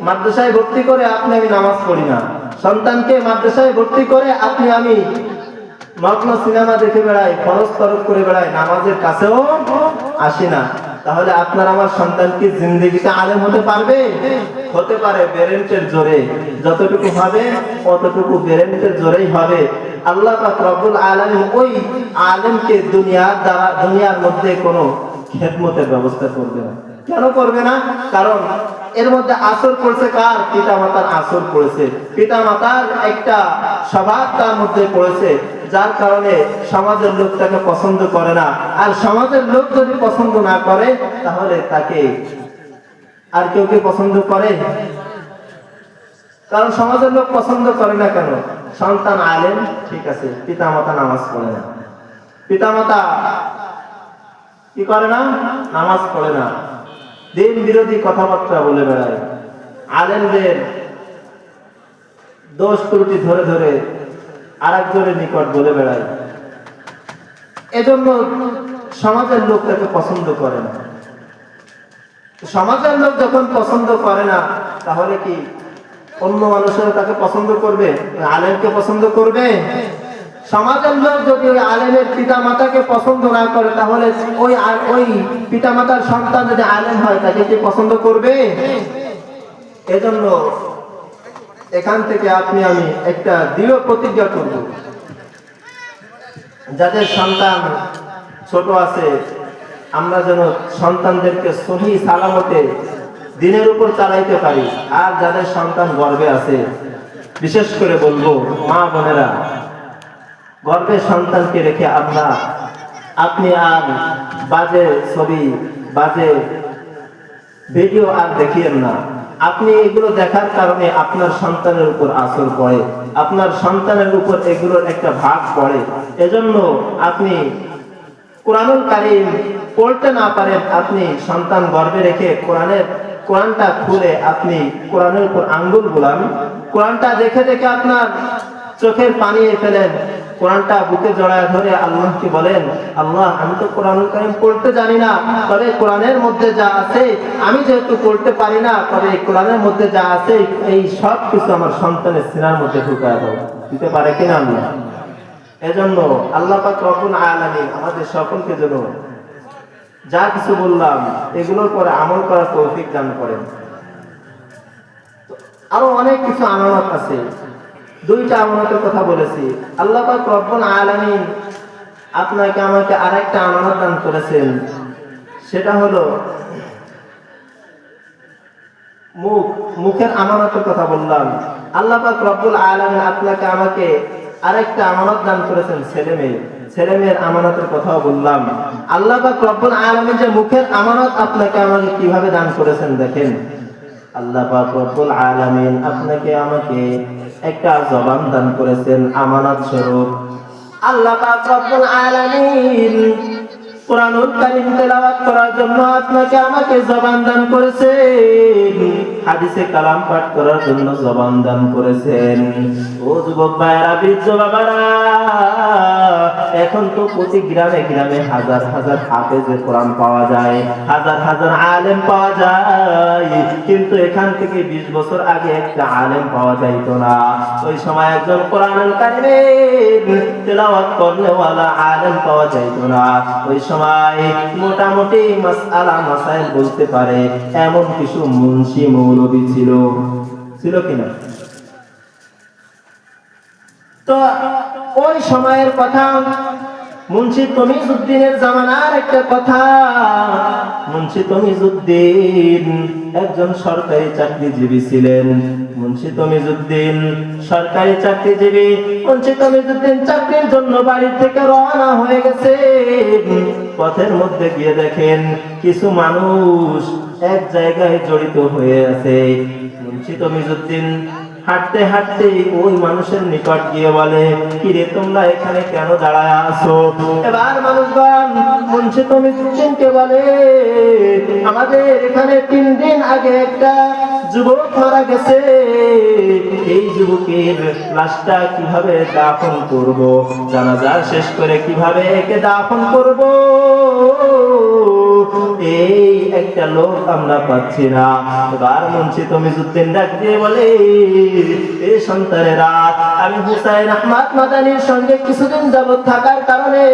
মাদ্রাসায় ভর্তি করে আপনি আমি নামাজ পড়ি না, সন্তানকে মাদ্রাসায় ভর্তি করে আপনি আমি নগ্ন সিনেমা দেখে বেড়াই, ফরজ তরফ করে বেড়াই, নামাজের কাছেও আসি না। তাহলে আপনার আমার সন্তান কি জিন্দগিতে আলেম হতে পারবে? হতে পারে, ব্যারেন্টের জোরে, যতটুকু হবে অতটুকু ব্যারেন্টের জোরেই হবে। আল্লাহ পাক রব্বুল আলামিন ওই আলেমকে দুনিয়ার মধ্যে কোনো খেদমতের ব্যবস্থা করবে না। কেন করবে না? কারণ এর মধ্যে আসর পড়েছে কার? পিতা মাতার আসর পড়েছে, পিতা মাতার একটা স্বভাব তার মধ্যে পড়েছে, যার কারণে সমাজের লোক তাকে পছন্দ করে না। আর সমাজের লোক যদি পছন্দ না করে তাহলে তাকে আর কেউ কি পছন্দ করে? কারণ সমাজের লোক পছন্দ করে না কেন? সন্তান আলেম, ঠিক আছে, পিতা মাতা নামাজ পড়ে না, পিতা মাতা কি করে না? নামাজ পড়ে না, দিন বিরোধী কথাবার্তা বলে বেড়ায়, আলেমদের দোষ ত্রুটি ধরে ধরে আরেকজনের নিকট বলে বেড়ায়, এজন্য সমাজের লোক তাকে পছন্দ করে না। সমাজের লোক যখন পছন্দ করে না, তাহলে কি অন্য মানুষেরা তাকে পছন্দ করবে? আলেমকে পছন্দ করবে? সমাজের লোক যদি ওই আলেমের পিতা মাতাকে পছন্দ না করে, তাহলে ওই পিতা মাতার সন্তান যদি আলেম হয় তাকে কি পছন্দ করবে? এজন্য এখান থেকে আপনি আমি একটা দৃঢ় প্রতিজ্ঞা করব, যাদের সন্তান ছোট আছে আমরা যেন সন্তানদেরকে সহি সালামতে দিনের উপর চালাইতে পারি। আর যাদের সন্তান গর্ভে আছে, বিশেষ করে বলবো মা বোনেরা, গর্ভের সন্তানকে রেখে আপনি আর বাজে ছবি, বাজে ভিডিও আর দেখিয়েন না। আপনি এগুলো দেখার কারণে আপনার সন্তানের উপর আসর পড়ে, আপনার সন্তানের উপর এগুলোর একটা ভাগ পড়ে। এজন্য আপনি কোরআনুল কারীম পড়তে না পারেন, আপনি সন্তান গর্ভে রেখে কোরআনটা খুলে আপনি কোরআনের উপর আঙ্গুল বুলান, কোরআনটা দেখে দেখে আপনার চোখের পানি ফেলেন, কোরআনটা বুকে জড়ায় ধরে আল্লাহকে বলেন, আল্লাহ আমি তো কোরআনুল কারীম পড়তে জানি না, তবে কোরআনের মধ্যে যা আছে, আমি যেহেতু পড়তে পারি না, তবে কোরআনের মধ্যে যা আছে এই সব কিছু আমার সন্তানের সিনার মধ্যে ঢুকায় দাও। দিতে পারে কিনা আল্লাহ? এজন্য আল্লাহ পাক রব্বুল আলামিন আমাদের সকলকে যেন যা কিছু বললাম এগুলোর পরে আমল করার তৌফিক দান করেন। আরো অনেক কিছু আমানত আছে, দুইটা আমানতের কথা বলেছি। আল্লাহ পাক রব্বুল আলামিন আপনাকে আমাকে আরেকটা আমানত দান করেছেন, সেটা হলো মুখের আমানতের কথা বললাম। আল্লাহ পাক রব্বুল আলামিন আপনাকে আমাকে আরেকটা আমানত দান করেছেন, ছেলে মেয়ের আমানতের কথাও বললাম। আল্লাহ পাক রব্বুল আলামিন যে মুখের আমানত আপনাকে আমাকে কিভাবে দান করেছেন দেখেন। আল্লাহ পাক রব্বুল আলামিন আপনাকে আমাকে একটা জবান দান করেছেন আমানত স্বরূপ। আল্লাহ পাক রব্বুল আলামিন কুরআনুল কারীম তেলাওয়াত করার জন্য আপনাকে আমাকে জবান দান করেছেন, হাদিসে কালাম পাঠ করার জন্য জবান দান করেছেন। ও যুবক ভাইরা, বৃদ্ধ বাবারা, এখন তো প্রতি গ্রামে গ্রামে হাজার হাজার হাফেজে কোরআন পাওয়া যায়, হাজার হাজার আলেম পাওয়া যায়, কিন্তু এখান থেকে 20 বছর আগে একটা আলেম পাওয়া যাইতো না। ওই সময় একজন কোরআনুল কারীমের তেলাওয়াত করনেওয়ালা আলেম পাওয়া যাইতো না। ওই সময় মোটামুটি মাসআলা মাসাইল বলতে পারে এমন কিছু মুন্সি মৌলবী ছিল কিনা? তো ওই সময়ের কথা, মুন্সি তমিজউদ্দিনের জামানার একটা কথা। মুন্সি তমিজউদ্দিন একজন সরকারি চাকরিজীবী ছিলেন। মুন্সি তমিজউদ্দিন সরকারি চাকরিজীবী। মুন্সি তমিজউদ্দিন চাকরির জন্য বাড়ি থেকে রওনা হয়ে গেছে। পথের মধ্যে গিয়ে দেখেন কিছু মানুষ এক জায়গায় জড়িত হয়ে আছে। মুন্সি তমিজউদ্দিন হাঁটতে হাঁটতে ওই মানুষের নিকট গিয়ে বলে, কিরে তোমরা এখানে কেন দাঁড়ায় আছো? এবার মানুষগণ মুন্সি তমিজউদ্দিনকে বলে, আমাদের এখানে 3 দিন আগে একটা যুবক মারা গেছে, এই যুবকের লাশটা কিভাবে দাফন করব, জানাজা শেষ করে কিভাবে একে দাফন করব, এই একটা লোক আমরা পাচ্ছি না। এবার মুন্সি তমিজউদ্দিন ডাক দিয়ে বলে, এই সন্তানেরা, আমি হুসাইন আহমদ মাদানির সঙ্গে কিছুদিন যাবত থাকার কারণে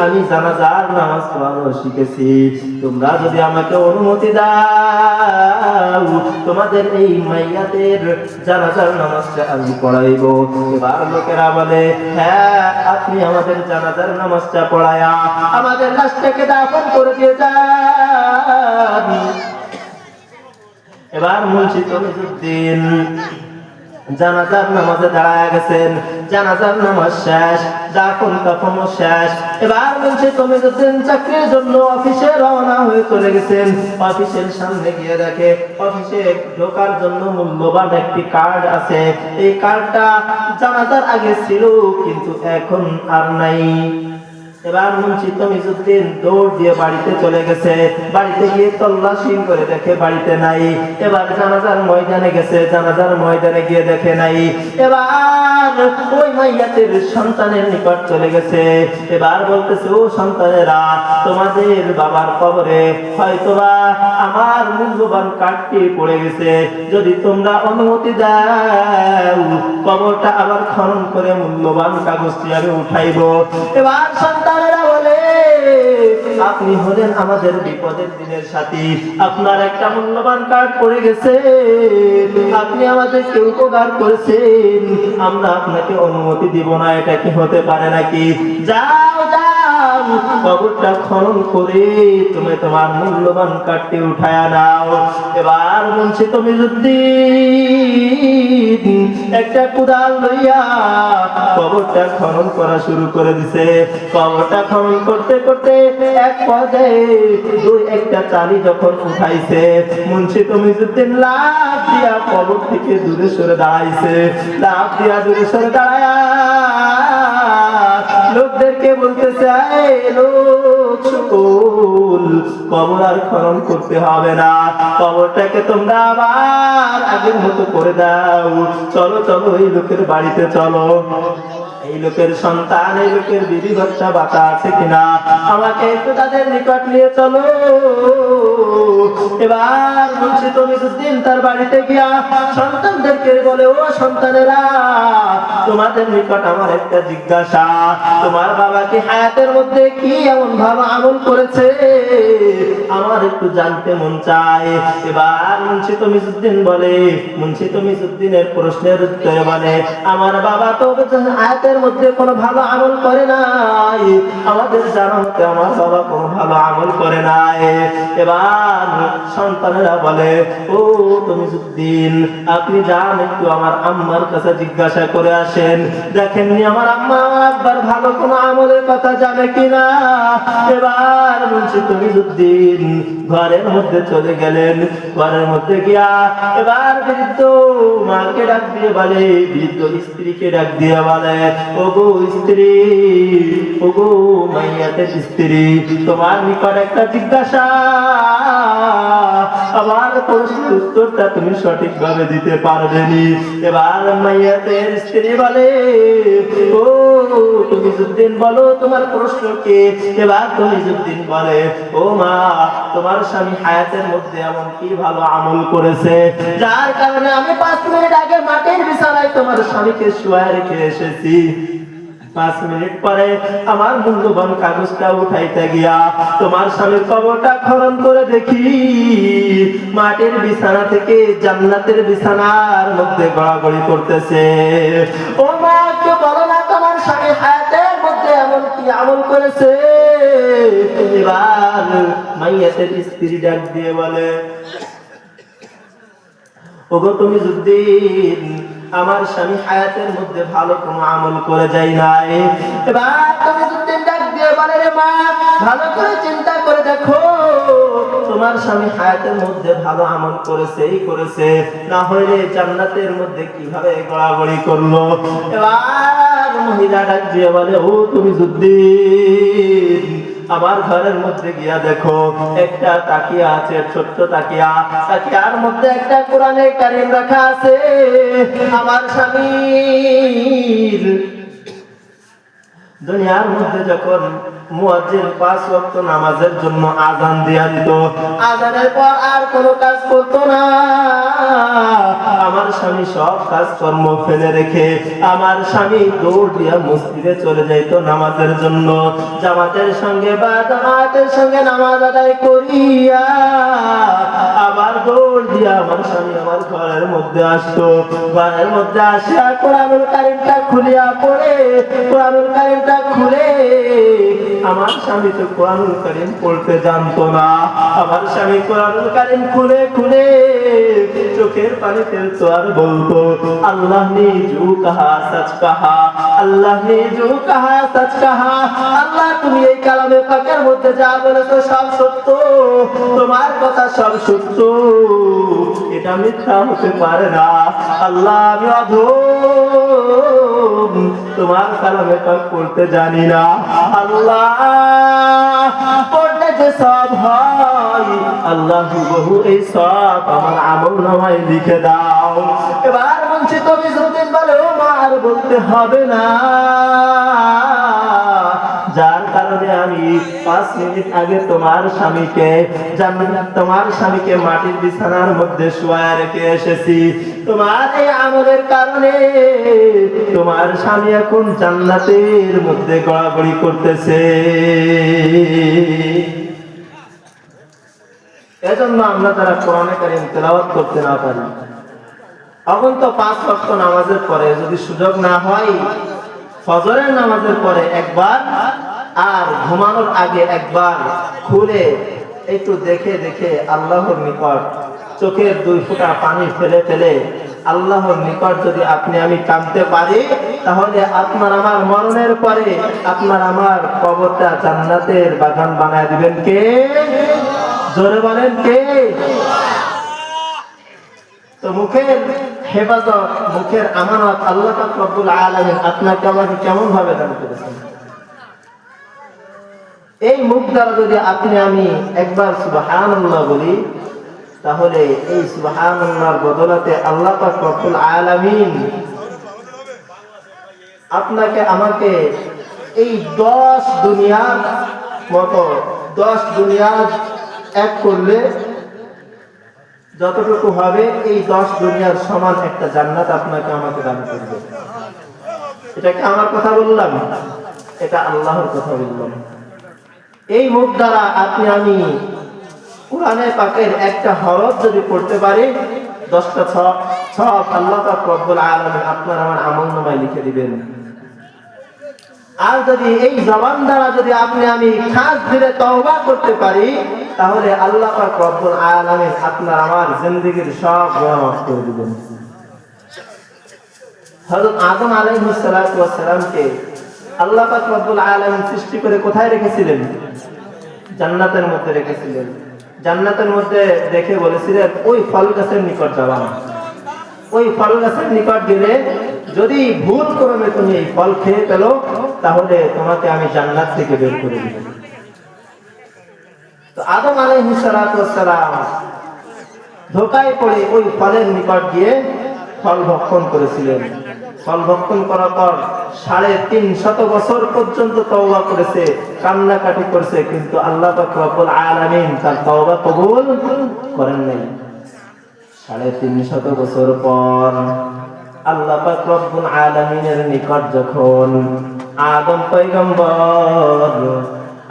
আমি জানাজার নামাজ পড়ানো শিখেছি। তোমরা যদি আমাকে অনুমতি দাও, তোমাদের এই মাইয়াতের জানাজার নামাজটা আমি পড়াইব। এবার লোকেরা বলে, হ্যাঁ, আপনি আমাদের জানাজার নামাজটা পড়ায়া আমাদের লাশটাকে দাফন করে দিয়ে যান। এবার মুন্সি তমিজউদ্দিন জানাজার নামাজে দাঁড়ায় গেছেন। জানাজার নামাজ শেষ, দাফন কাফন শেষ। এবার মুন্সি তমিজউদ্দিন চাকরির জন্য অফিসে রওনা হয়ে চলে গেছেন। অফিসের সামনে গিয়ে দেখে অফিসে ঢোকার জন্য মূল্যবান একটি কার্ড আছে। এই কার্ডটা জানাজার আগে ছিল, কিন্তু এখন আর নাই। এবার মুন্সি তমিজউদ্দিন দৌড় দিয়ে বাড়িতে চলে গেছে। বাড়িতে গিয়ে তল্লাশি করে দেখে বাড়িতে নাই। এবার জানাজার ময়দানে গেছে, জানাজার ময়দানে গিয়ে দেখে নাই। এবার ওই মাইয়াতের সন্তানের নিকট চলে গেছে। এবার বলতেছে, ও সন্তানেরা, তোমাদের বাবার কবরে হয়তোবা আমার মূল্যবান কাঠটি পড়ে গেছে, যদি তোমরা অনুমতি দাও কবরটা আবার খনন করে মূল্যবান কাগজটি আমি উঠাইব। এবার সন্তানেরা বলে, আপনি হলেন আমাদের বিপদের দিনের সাথী, আপনার একটা মূল্যবান কার্ড পড়ে গেছে, আপনি আমাদেরকে উপকার করেছেন, আমরা আপনাকে অনুমতি দিব না, এটা কি হতে পারে নাকি? যাও যাও, কবরটা খনন করে তুমি তোমার মূল্যবান কার্ডটি উঠায়া নাও। এবার মুন্সি তমিজউদ্দিন একটা কুদাল লইয়া কবরটা খনন করা শুরু করে দিছে। কবরটা খনন করতে করতে এক পর্যায়ে একটা চালি যখন উঠাইছে, মুন্সি তমিজউদ্দিন লাফ দিয়া কবর থেকে দূরে সরে দাঁড়াইছে। লাফ দিয়া দূরে সরে দাঁড়ায়া লোকদেরকে বলতেছে, লোক সকল, কবর আর খনন করতে হবে না, কবরটাকে তোমরা আবার আগের মতো করে দাও। চলো চলো, এই লোকের বাড়িতে চলো, এই লোকের সন্তান, এই লোকের বিবি বাচ্চা বাচ্চা আছে কিনা আমাকে একটু তাদের নিকট নিয়ে চলো। এবার মুন্সি তমিজউদ্দিন তার বাড়িতে গিয়া সন্তানদেরকে বলে, ও সন্তানেরা, তোমাদের নিকট আমার একটা জিজ্ঞাসা, তোমার বাবা কি হায়াতের মধ্যে কি এমন ভালো আমল করেছে, আমার একটু জানতে মন চায়। এবার মুন্সি তমিজউদ্দিন বলে, মুন্সি তমিজউদ্দিনের প্রশ্নের উত্তরে বলে, আমার বাবা তো হায়াতের মধ্যে কোনো ভালো আমল করে নাই, আমাদের জানা মতে আমার বাবা কোনো ভালো আমল করে নাই। এবার সন্তানেরা বলে, ও তমিজউদ্দিন, আপনি যান একটু আমার আম্মার কাছে জিজ্ঞাসা করে আসেন, দেখেননি আমার আম্মা একবার ভালো কোনো আমলের কথা জানে কিনা। এবার মুন্সি তমিজউদ্দিন ঘরের মধ্যে চলে গেলেন। ঘরের মধ্যে গিয়া এবার বৃদ্ধ মাকে ডাক দিয়ে বলে, বৃদ্ধ স্ত্রীকে ডাক দিয়ে বলে, ওগো স্ত্রী, ওগো মাইয়াতের স্ত্রী, তোমার নিকট একটা জিজ্ঞাসা, আমার প্রশ্নের উত্তরটা তুমি সঠিকভাবে দিতে পারবে নি। এবার মাইয়াতের স্ত্রী বলে, ও তমিজউদ্দিন বলো তোমার প্রশ্ন কি? এবার তমিজউদ্দিন বলে, ও মা, তোমার স্বামী হায়াতের মধ্যে এমন কি ভালো আমল করেছে যার কারণে আমি 5 মিনিট আগে মাটির বিছানায় তোমার স্বামীকে শুয়ায় রেখে এসেছি। 5 মিনিট পরে আমার মূল্যবান কাগজটা উঠাইতে গিয়া তোমার স্বামীর কবরটা খনন করে দেখি মাটির বিছানা থেকে জান্নাতের বিছানার মধ্যে গড়াগড়ি করতেছে। ও মা, কে বলো না তোমার স্বামী হায়াতের মধ্যে এমন কি আমল করেছে? এবার মাইয়াতের স্ত্রী ডাক দিয়ে বলে, ওগো তমিজউদ্দিন, আমার স্বামী হায়াতের মধ্যে ভালো কোনো আমল করে যায় নাই। এবার তমিজউদ্দিন ডাক দিয়ে বলে, রে মা, ভালো করে চিন্তা করে দেখো, তোমার স্বামী হায়াতের মধ্যে ভালো আমল করেছে, না হলে জান্নাতের মধ্যে কিভাবে গড়াগড়ি করলো? এবার মহিলা ডাক দিয়ে বলে, ও তমিজউদ্দিন, আমার ঘরের মধ্যে গিয়া দেখো একটা তাকিয়া আছে, ছোট্ট তাকিয়া, তাকিয়ার মধ্যে একটা কোরআনে কারীম রাখা আছে। আমার স্বামীর দুনিয়ার মধ্যে যখন মুয়াজ্জিন 5 ওয়াক্ত নামাজের জন্য আযান দিয়া দিত, আযানের পর আর কোনো কাজ করতো না। আমার স্বামী সব কাজকর্ম ফেলে রেখে আমার স্বামী দৌড় দিয়া মসজিদে চলে যাইতো নামাজের জন্য। জামাতের সঙ্গে নামাজ আদায় করিয়া আবার দৌড় দিয়া আমার স্বামী আমার ঘরের মধ্যে আসতো। ঘরের মধ্যে আসিয়া কোরআনুল কারীমটা খুলিয়া পড়ে, কোরআনুল কারীমটা খুলে, আমার স্বামী তো কোরআনুল কারীম পড়তে জানতো না। আমার স্বামী কোরআনুল কারীম খুলে খুলে চোখের পানি ফেলতো আর বলতো, আল্লাহ নে জো কাহা সচ কাহা, আল্লাহ নে জো কাহা সচ কাহা। আল্লাহ, তুমি এই কালামে পাকের মধ্যে যা বলেছো সব সত্য, তোমার কথা সব সত্য, এটা মিথ্যা হতে পারে না। আল্লাহ, আমি অধম, তোমার কালামে পাক পড়তে জানি না। আল্লাহ, পড়লে যে সব হয়, আল্লাহ হুবহু এই সব আমার আমলনামায় লিখে দাও। এবার বলছি তমিজউদ্দিন বলে, ও মা, আর বলতে হবে না, যার কারণে আমি 5 মিনিট আগে তোমার স্বামীকে মাটির বিছানার মধ্যে শুয়ায় রেখে এসেছি। তোমার এই আমলের কারণে তোমার স্বামী এখন জান্নাতের মধ্যে গড়াগড়ি করতেছে। এজন্য আমরা যারা কোরআনে কারীম তেলাওয়াত করতে না পারি, এখন তো 5 ওয়াক্ত নামাজের পরে যদি সুযোগ না হয়, ফজরের নামাজের পরে একবার আর ঘুমানোর আগে একবার খুলে একটু দেখে দেখে আল্লাহর নিকট চোখের 2 ফোঁটা পানি ফেলে ফেলে আল্লাহর নিকট যদি আপনি আমি কাঁদতে পারি, তাহলে আপনার আমার মরণের পরে আপনার আমার কবরটা জান্নাতের বাগান বানায় দিবেন কে? জোরে বলেন কে? তো মুখের হেফাজত, মুখের আমানত আল্লাহ পাক রব্বুল আলামিন আপনাকে আমাকে কেমন ভাবে দান করেছেন। এই মুখ দ্বারা যদি আপনি আমি একবার সুবহানাল্লাহ বলি, তাহলে এই সুবহানাল্লাহর বদলাতে আল্লাহ পাক রব্বুল আলামিন আপনাকে আমাকে এই 10 দুনিয়ার মতো 10 দুনিয়া এক করলে যতটুকু হবে, এই 10 দুনিয়ার সমান একটা জান্নাত আপনাকে আমাকে দান করবে। এটা কি আমার কথা বললাম? এটা আল্লাহর কথা বললাম। এই মুখ দ্বারা আপনি আমি কোরআনে পাকের একটা হরফ যদি পড়তে পারি, 10টা সওয়াব আল্লাহ পাক রব্বুল আলামিন আপনার আমার আমলনামায় লিখে দিবেন। আর যদি এই জবান দ্বারা যদি আপনি আমি খাস দিলে তওবা করতে পারি, তাহলে আল্লাহ পাক রব্বুল আলামিন আপনার আমার জিন্দেগীর সব গুনাহ মাফ করে দিবেন। হযরত আদম আলাইহিস সালাতু ওয়াস সালামকে আল্লাহ পাক রব্বুল আলামিন সৃষ্টি করে কোথায় রেখেছিলেন? জান্নাতের মধ্যে রেখেছিলেন। জান্নাতের মধ্যে দেখে বলেছিলেন, ওই ফল গাছের নিকট যাবা না। ওই ফল গাছের নিকট গেলে যদি ভুল ক্রমে তুমি এই ফল খেয়ে ফেলো তাহলে তোমাকে আমি জান্নাত থেকে বের করে দিব। তো আদম আলাইহিস সালাম ধোঁকায় পড়ে ওই ফলের নিকট গিয়ে ফল ভক্ষণ করেছিলেন। ফল ভক্ষণ করার পর 350 বছর পর্যন্ত তওবা করেছে, কান্নাকাটি করেছে, কিন্তু আল্লাহ পাক রব্বুল আলামিন তার তওবা কবুল করেন নাই। 350 বছর পর আল্লাহ পাক রব্বুল আলামিনের নিকট যখন আদম পয়গম্বর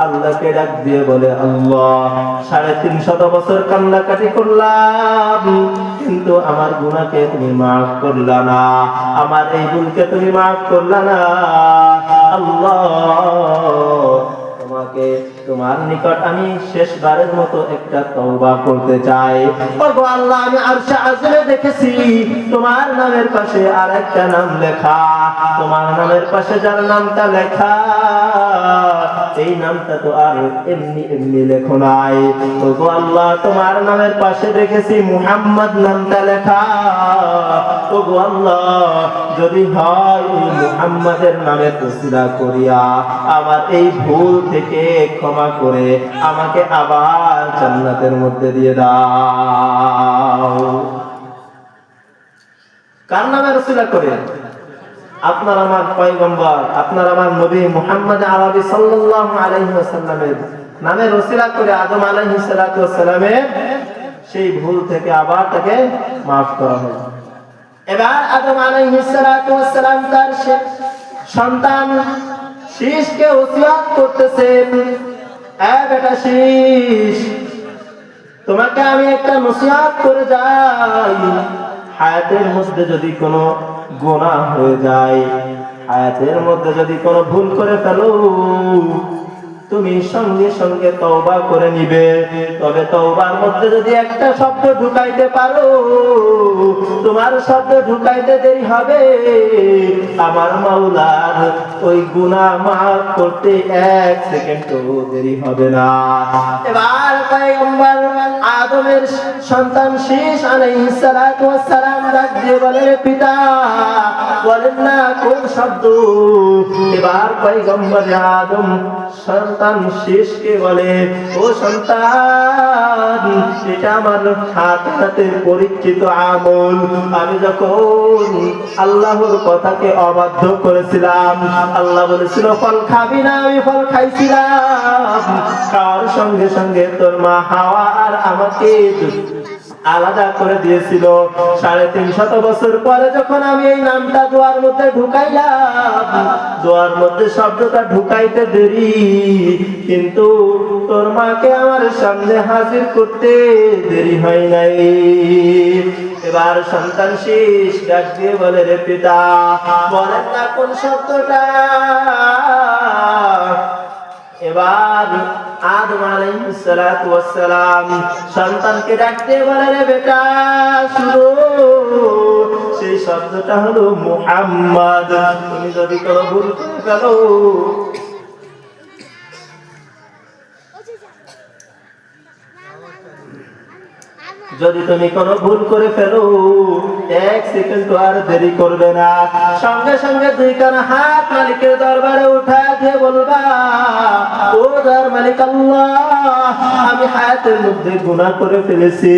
আল্লাহকে ডাক দিয়ে বলে, আল্লাহ 350 বছর কান্নাকাটি করলাম কিন্তু আমার গুনাহকে তুমি মাফ করলা না, আমার এই ভুলকে তুমি মাফ করলা না। আল্লাহ তোমাকে তোমার নিকট আমি শেষবারের মতো একটা তওবা করতে চাই। ওগো আল্লাহ, আমি আরশে আজিমে দেখেছি তোমার নামের পাশে আরেকটা নাম লেখা, তোমার নামের পাশে যার নামটা লেখা এই নামটা তো আর এমনি এমনি লেখো নাই। ওগো আল্লাহ, তোমার নামের পাশে দেখেছি মুহাম্মদ নামটা লেখা। ওগো আল্লাহ, যদি হয় মুহাম্মাদের নামে ওসিলা করিয়া আমার এই ভুল থেকে ক্ষমা করে আমাকে আবার জান্নাতের মধ্যে দিয়ে দাও। কার নামে ওসিলা করে? আপনার আমার পয়গম্বর, আপনার আমার নবী মুহাম্মদ আরবি সাল্লাল্লাহু আলাইহি ওয়াসাল্লামের নামের ওসিলা করে আদম আলাইহিস সালাতু ওয়াসসালামের সেই ভুল থেকে আবার তাকে maaf করা হলো। এবার আদম আলাইহিস সালাতু ওয়াসসালাম তার সন্তান শীষকে ওসিয়ত করতেছেন, এ বেটা শীষ, তোমাকে আমি একটা নসিহত করে যাই, হায়াতের মধ্যে যদি কোনো গুনাহ হয়ে যায়, হায়াতের মধ্যে যদি কোনো ভুল করে ফেলো তুমি সঙ্গে সঙ্গে তওবা করে নিবে। তবে তওবার মধ্যে যদি একটা শব্দ ঢুকাইতে পারো, তোমার শব্দ ঢুকাইতে দেরি হবে, আমার মাওলার ওই গুনাহ মাফ করতে 1 সেকেন্ডও দেরি হবে না। এবার পয়গম্বর আদমের সন্তান শীষ আলাইহিস সালাতু ওয়াস সালাম ডাক দিয়ে বলে, পিতা বলেন না কোন শব্দ? এবার পয়গম্বর আদম সন্তান শীষকে বলে, ও সন্তান, এটা আমার হাতে পরীক্ষিত আমল। আমি যখন আল্লাহর কথাকে অবাধ্য করেছিলাম, আল্লাহ বলেছিল ফল খাবি না, আমি ফল খাইছিলাম, খাওয়ার সঙ্গে সঙ্গে তোর মা হাওয়া আর আমাকে আলাদা করে দিয়েছিল। 350 বছর পরে যখন আমি এই নামটা দোয়ার মধ্যে ঢুকাইলাম, দোয়ার মধ্যে শব্দটা ঢুকাইতে দেরি, কিন্তু তোর মাকে আমার সামনে হাজির করতে দেরি হয় নাই। এবার সন্তান শীষ ডাক দিয়ে বলে, রে পিতা বলেন না কোন শব্দটা? এবার আদম আলাইহিস সালাতু ওয়াস সালাম সন্তানকে ডাকতে বলে, রে বেটা শুনো, সেই শব্দটা হলো মুহাম্মদ। তুমি যদি কোনো ভুল করে ফেলো, যদি তুমি কোনো ভুল করে ফেলো 1 সেকেন্ড আর দেরি করবে না, সঙ্গে সঙ্গে 2 কানা হাত মালিকের দরবারে উঠা দিয়ে বলবা, ও দরবার মালিক আল্লাহ, আমি হায়াতের মধ্যে গুনাহ করে ফেলেছি।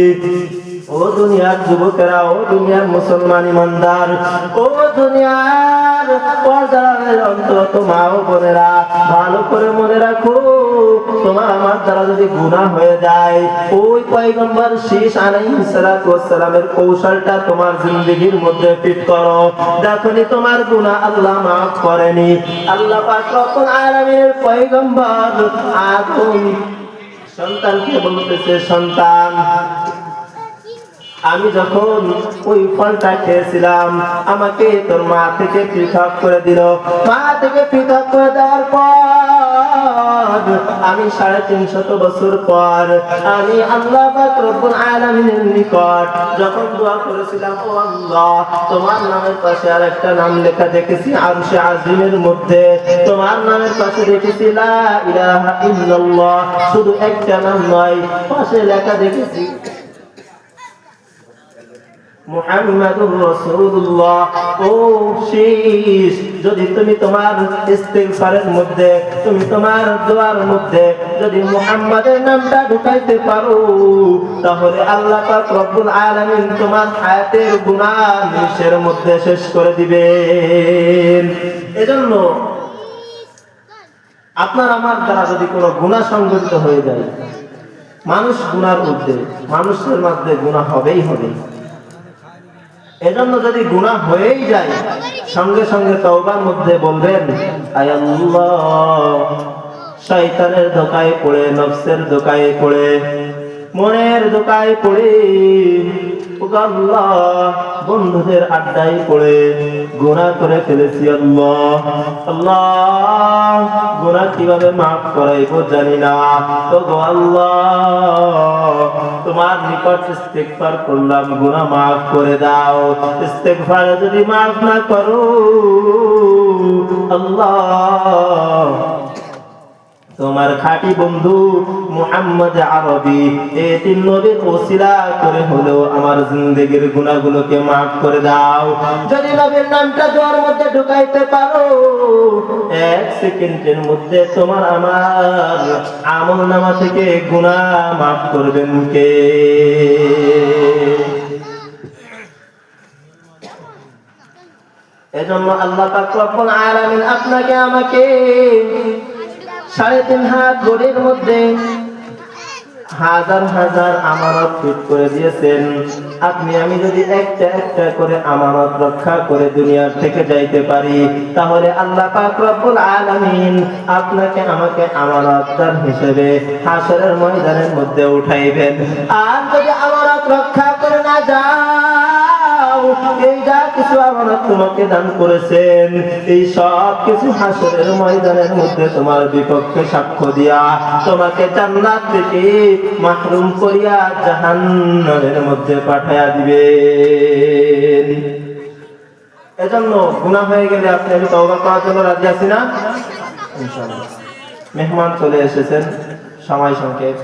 ও দুনিয়ার যুবকেরা, ও দুনিয়ার মুসলমান ইমানদার, ও দুনিয়ার পর্দার অন্তত মা ও বোনেরা, ভালো করে মনে রাখো, তোমার আমার দ্বারা যদি গুনাহ হয়ে যায়, ওই পয়গম্বর শীষ আলাইহিস সালাতু ওয়াস সালামের কৌশলটা তোমার জিন্দেগির মধ্যে ফিট করো। দেখনি তোমার গুনাহ আল্লাহ মাফ করেনি। আল্লাহ পাক রব্বুল আলামিনের পয়গম্বর আদম সন্তানকে বলতেছে, সন্তান, আমি যখন ওই ফলটা খেয়েছিলাম আমাকে তোর মা থেকে পৃথক করে দিল। মা থেকে পৃথক করে দেওয়ার পর আমি 350 বছর পর আমি আল্লাহ পাক রব্বুল আলামিনের নিকট যখন দোয়া করেছিলাম, ও আল্লাহ, তোমার নামের পাশে আরেকটা নাম লেখা দেখেছি আরশে আজিমের মধ্যে, তোমার নামের পাশে দেখেছি লা ইলাহা ইল্লাল্লাহ, শুধু একটা নাম নয়, পাশে লেখা দেখেছি মুহাম্মাদুর রাসূলুল্লাহ। ও শীষ, যদি তুমি তোমার ইস্তিগফারের মধ্যে, তুমি তোমার দোয়ার মধ্যে যদি মুহাম্মাদের নামটা ঢুকাইতে পারো, তাহলে আল্লাহ পাক রব্বুল আলামিন তোমার হায়াতের গুনাহ নিমেষের মধ্যে শেষ করে দিবেন। এজন্য আপনার আমার দ্বারা যদি কোনো গুনাহ সংঘটিত হয়ে যায়, মানুষ গুনার ঊর্ধ্বে, মানুষের মধ্যে গুনাহ হবেই হবে। এজন্য যদি গুনাহ হয়েই যায়, সঙ্গে সঙ্গে তওবার মধ্যে বলবেন, আয় আল্লাহ, শয়তানের ধোঁকায় পড়ে, নফসের ধোঁকায় পড়ে, মনের ধোঁকায় পড়ে, ও আল্লাহ, বন্ধুদের আড্ডায় পড়ে গুনাহ করে ফেলেছি। আল্লাহ আল্লাহ, গুনাহ কিভাবে মাফ করাইবো জানি না। তো গো আল্লাহ, তোমার নিকট ইস্তিগফার করলাম, গুনাহ মাফ করে দাও। ইস্তিগফার যদি মাফ না করো আল্লাহ, তোমার খাঁটি বন্ধু মুহাম্মদ আরবি এই তিন নবীর ওসিলা করে হলেও আমার জিন্দেগির গুনাহগুলোকে মাফ করে দাও। যদি নবীর নামটা দোয়ার মধ্যে ঢুকাইতে পারো, এক সেকেন্ডের মধ্যে তোমার আমার আমলনামা থেকে গুনাহ মাফ করবেন কে? এজন্য আল্লাহ পাক রব্বুল আলামিন আপনাকে আমাকে 3.5 হাত গড়ির মধ্যে হাজার হাজার আমানত ফিট করে দিয়েছেন। আপনি আমি যদি একটা একটা করে আমানত রক্ষা করে দুনিয়ার থেকে যাইতে পারি, তাহলে আল্লাহ পাক রব্বুল আলামিন আপনাকে আমাকে আমানতদার হিসেবে হাশরের ময়দানের মধ্যে উঠাইবেন। আর যদি আমানত রক্ষা করে না যাও, এই যা কিছু আমানত তোমাকে দান করেছেন, এই সব কিছু হাশরের ময়দানের মধ্যে তোমার বিপক্ষে সাক্ষ্য দিয়া তোমাকে জান্নাত থেকে মাহরুম করিয়া জাহান্নামের মধ্যে পাঠায়া দিবেন। এজন্য গুনাহ হয়ে গেলে আপনি আমি তওবা করার জন্য রাজি আছি না? ইনশাআল্লাহ। মেহমান চলে এসেছেন, সময় সংক্ষেপ।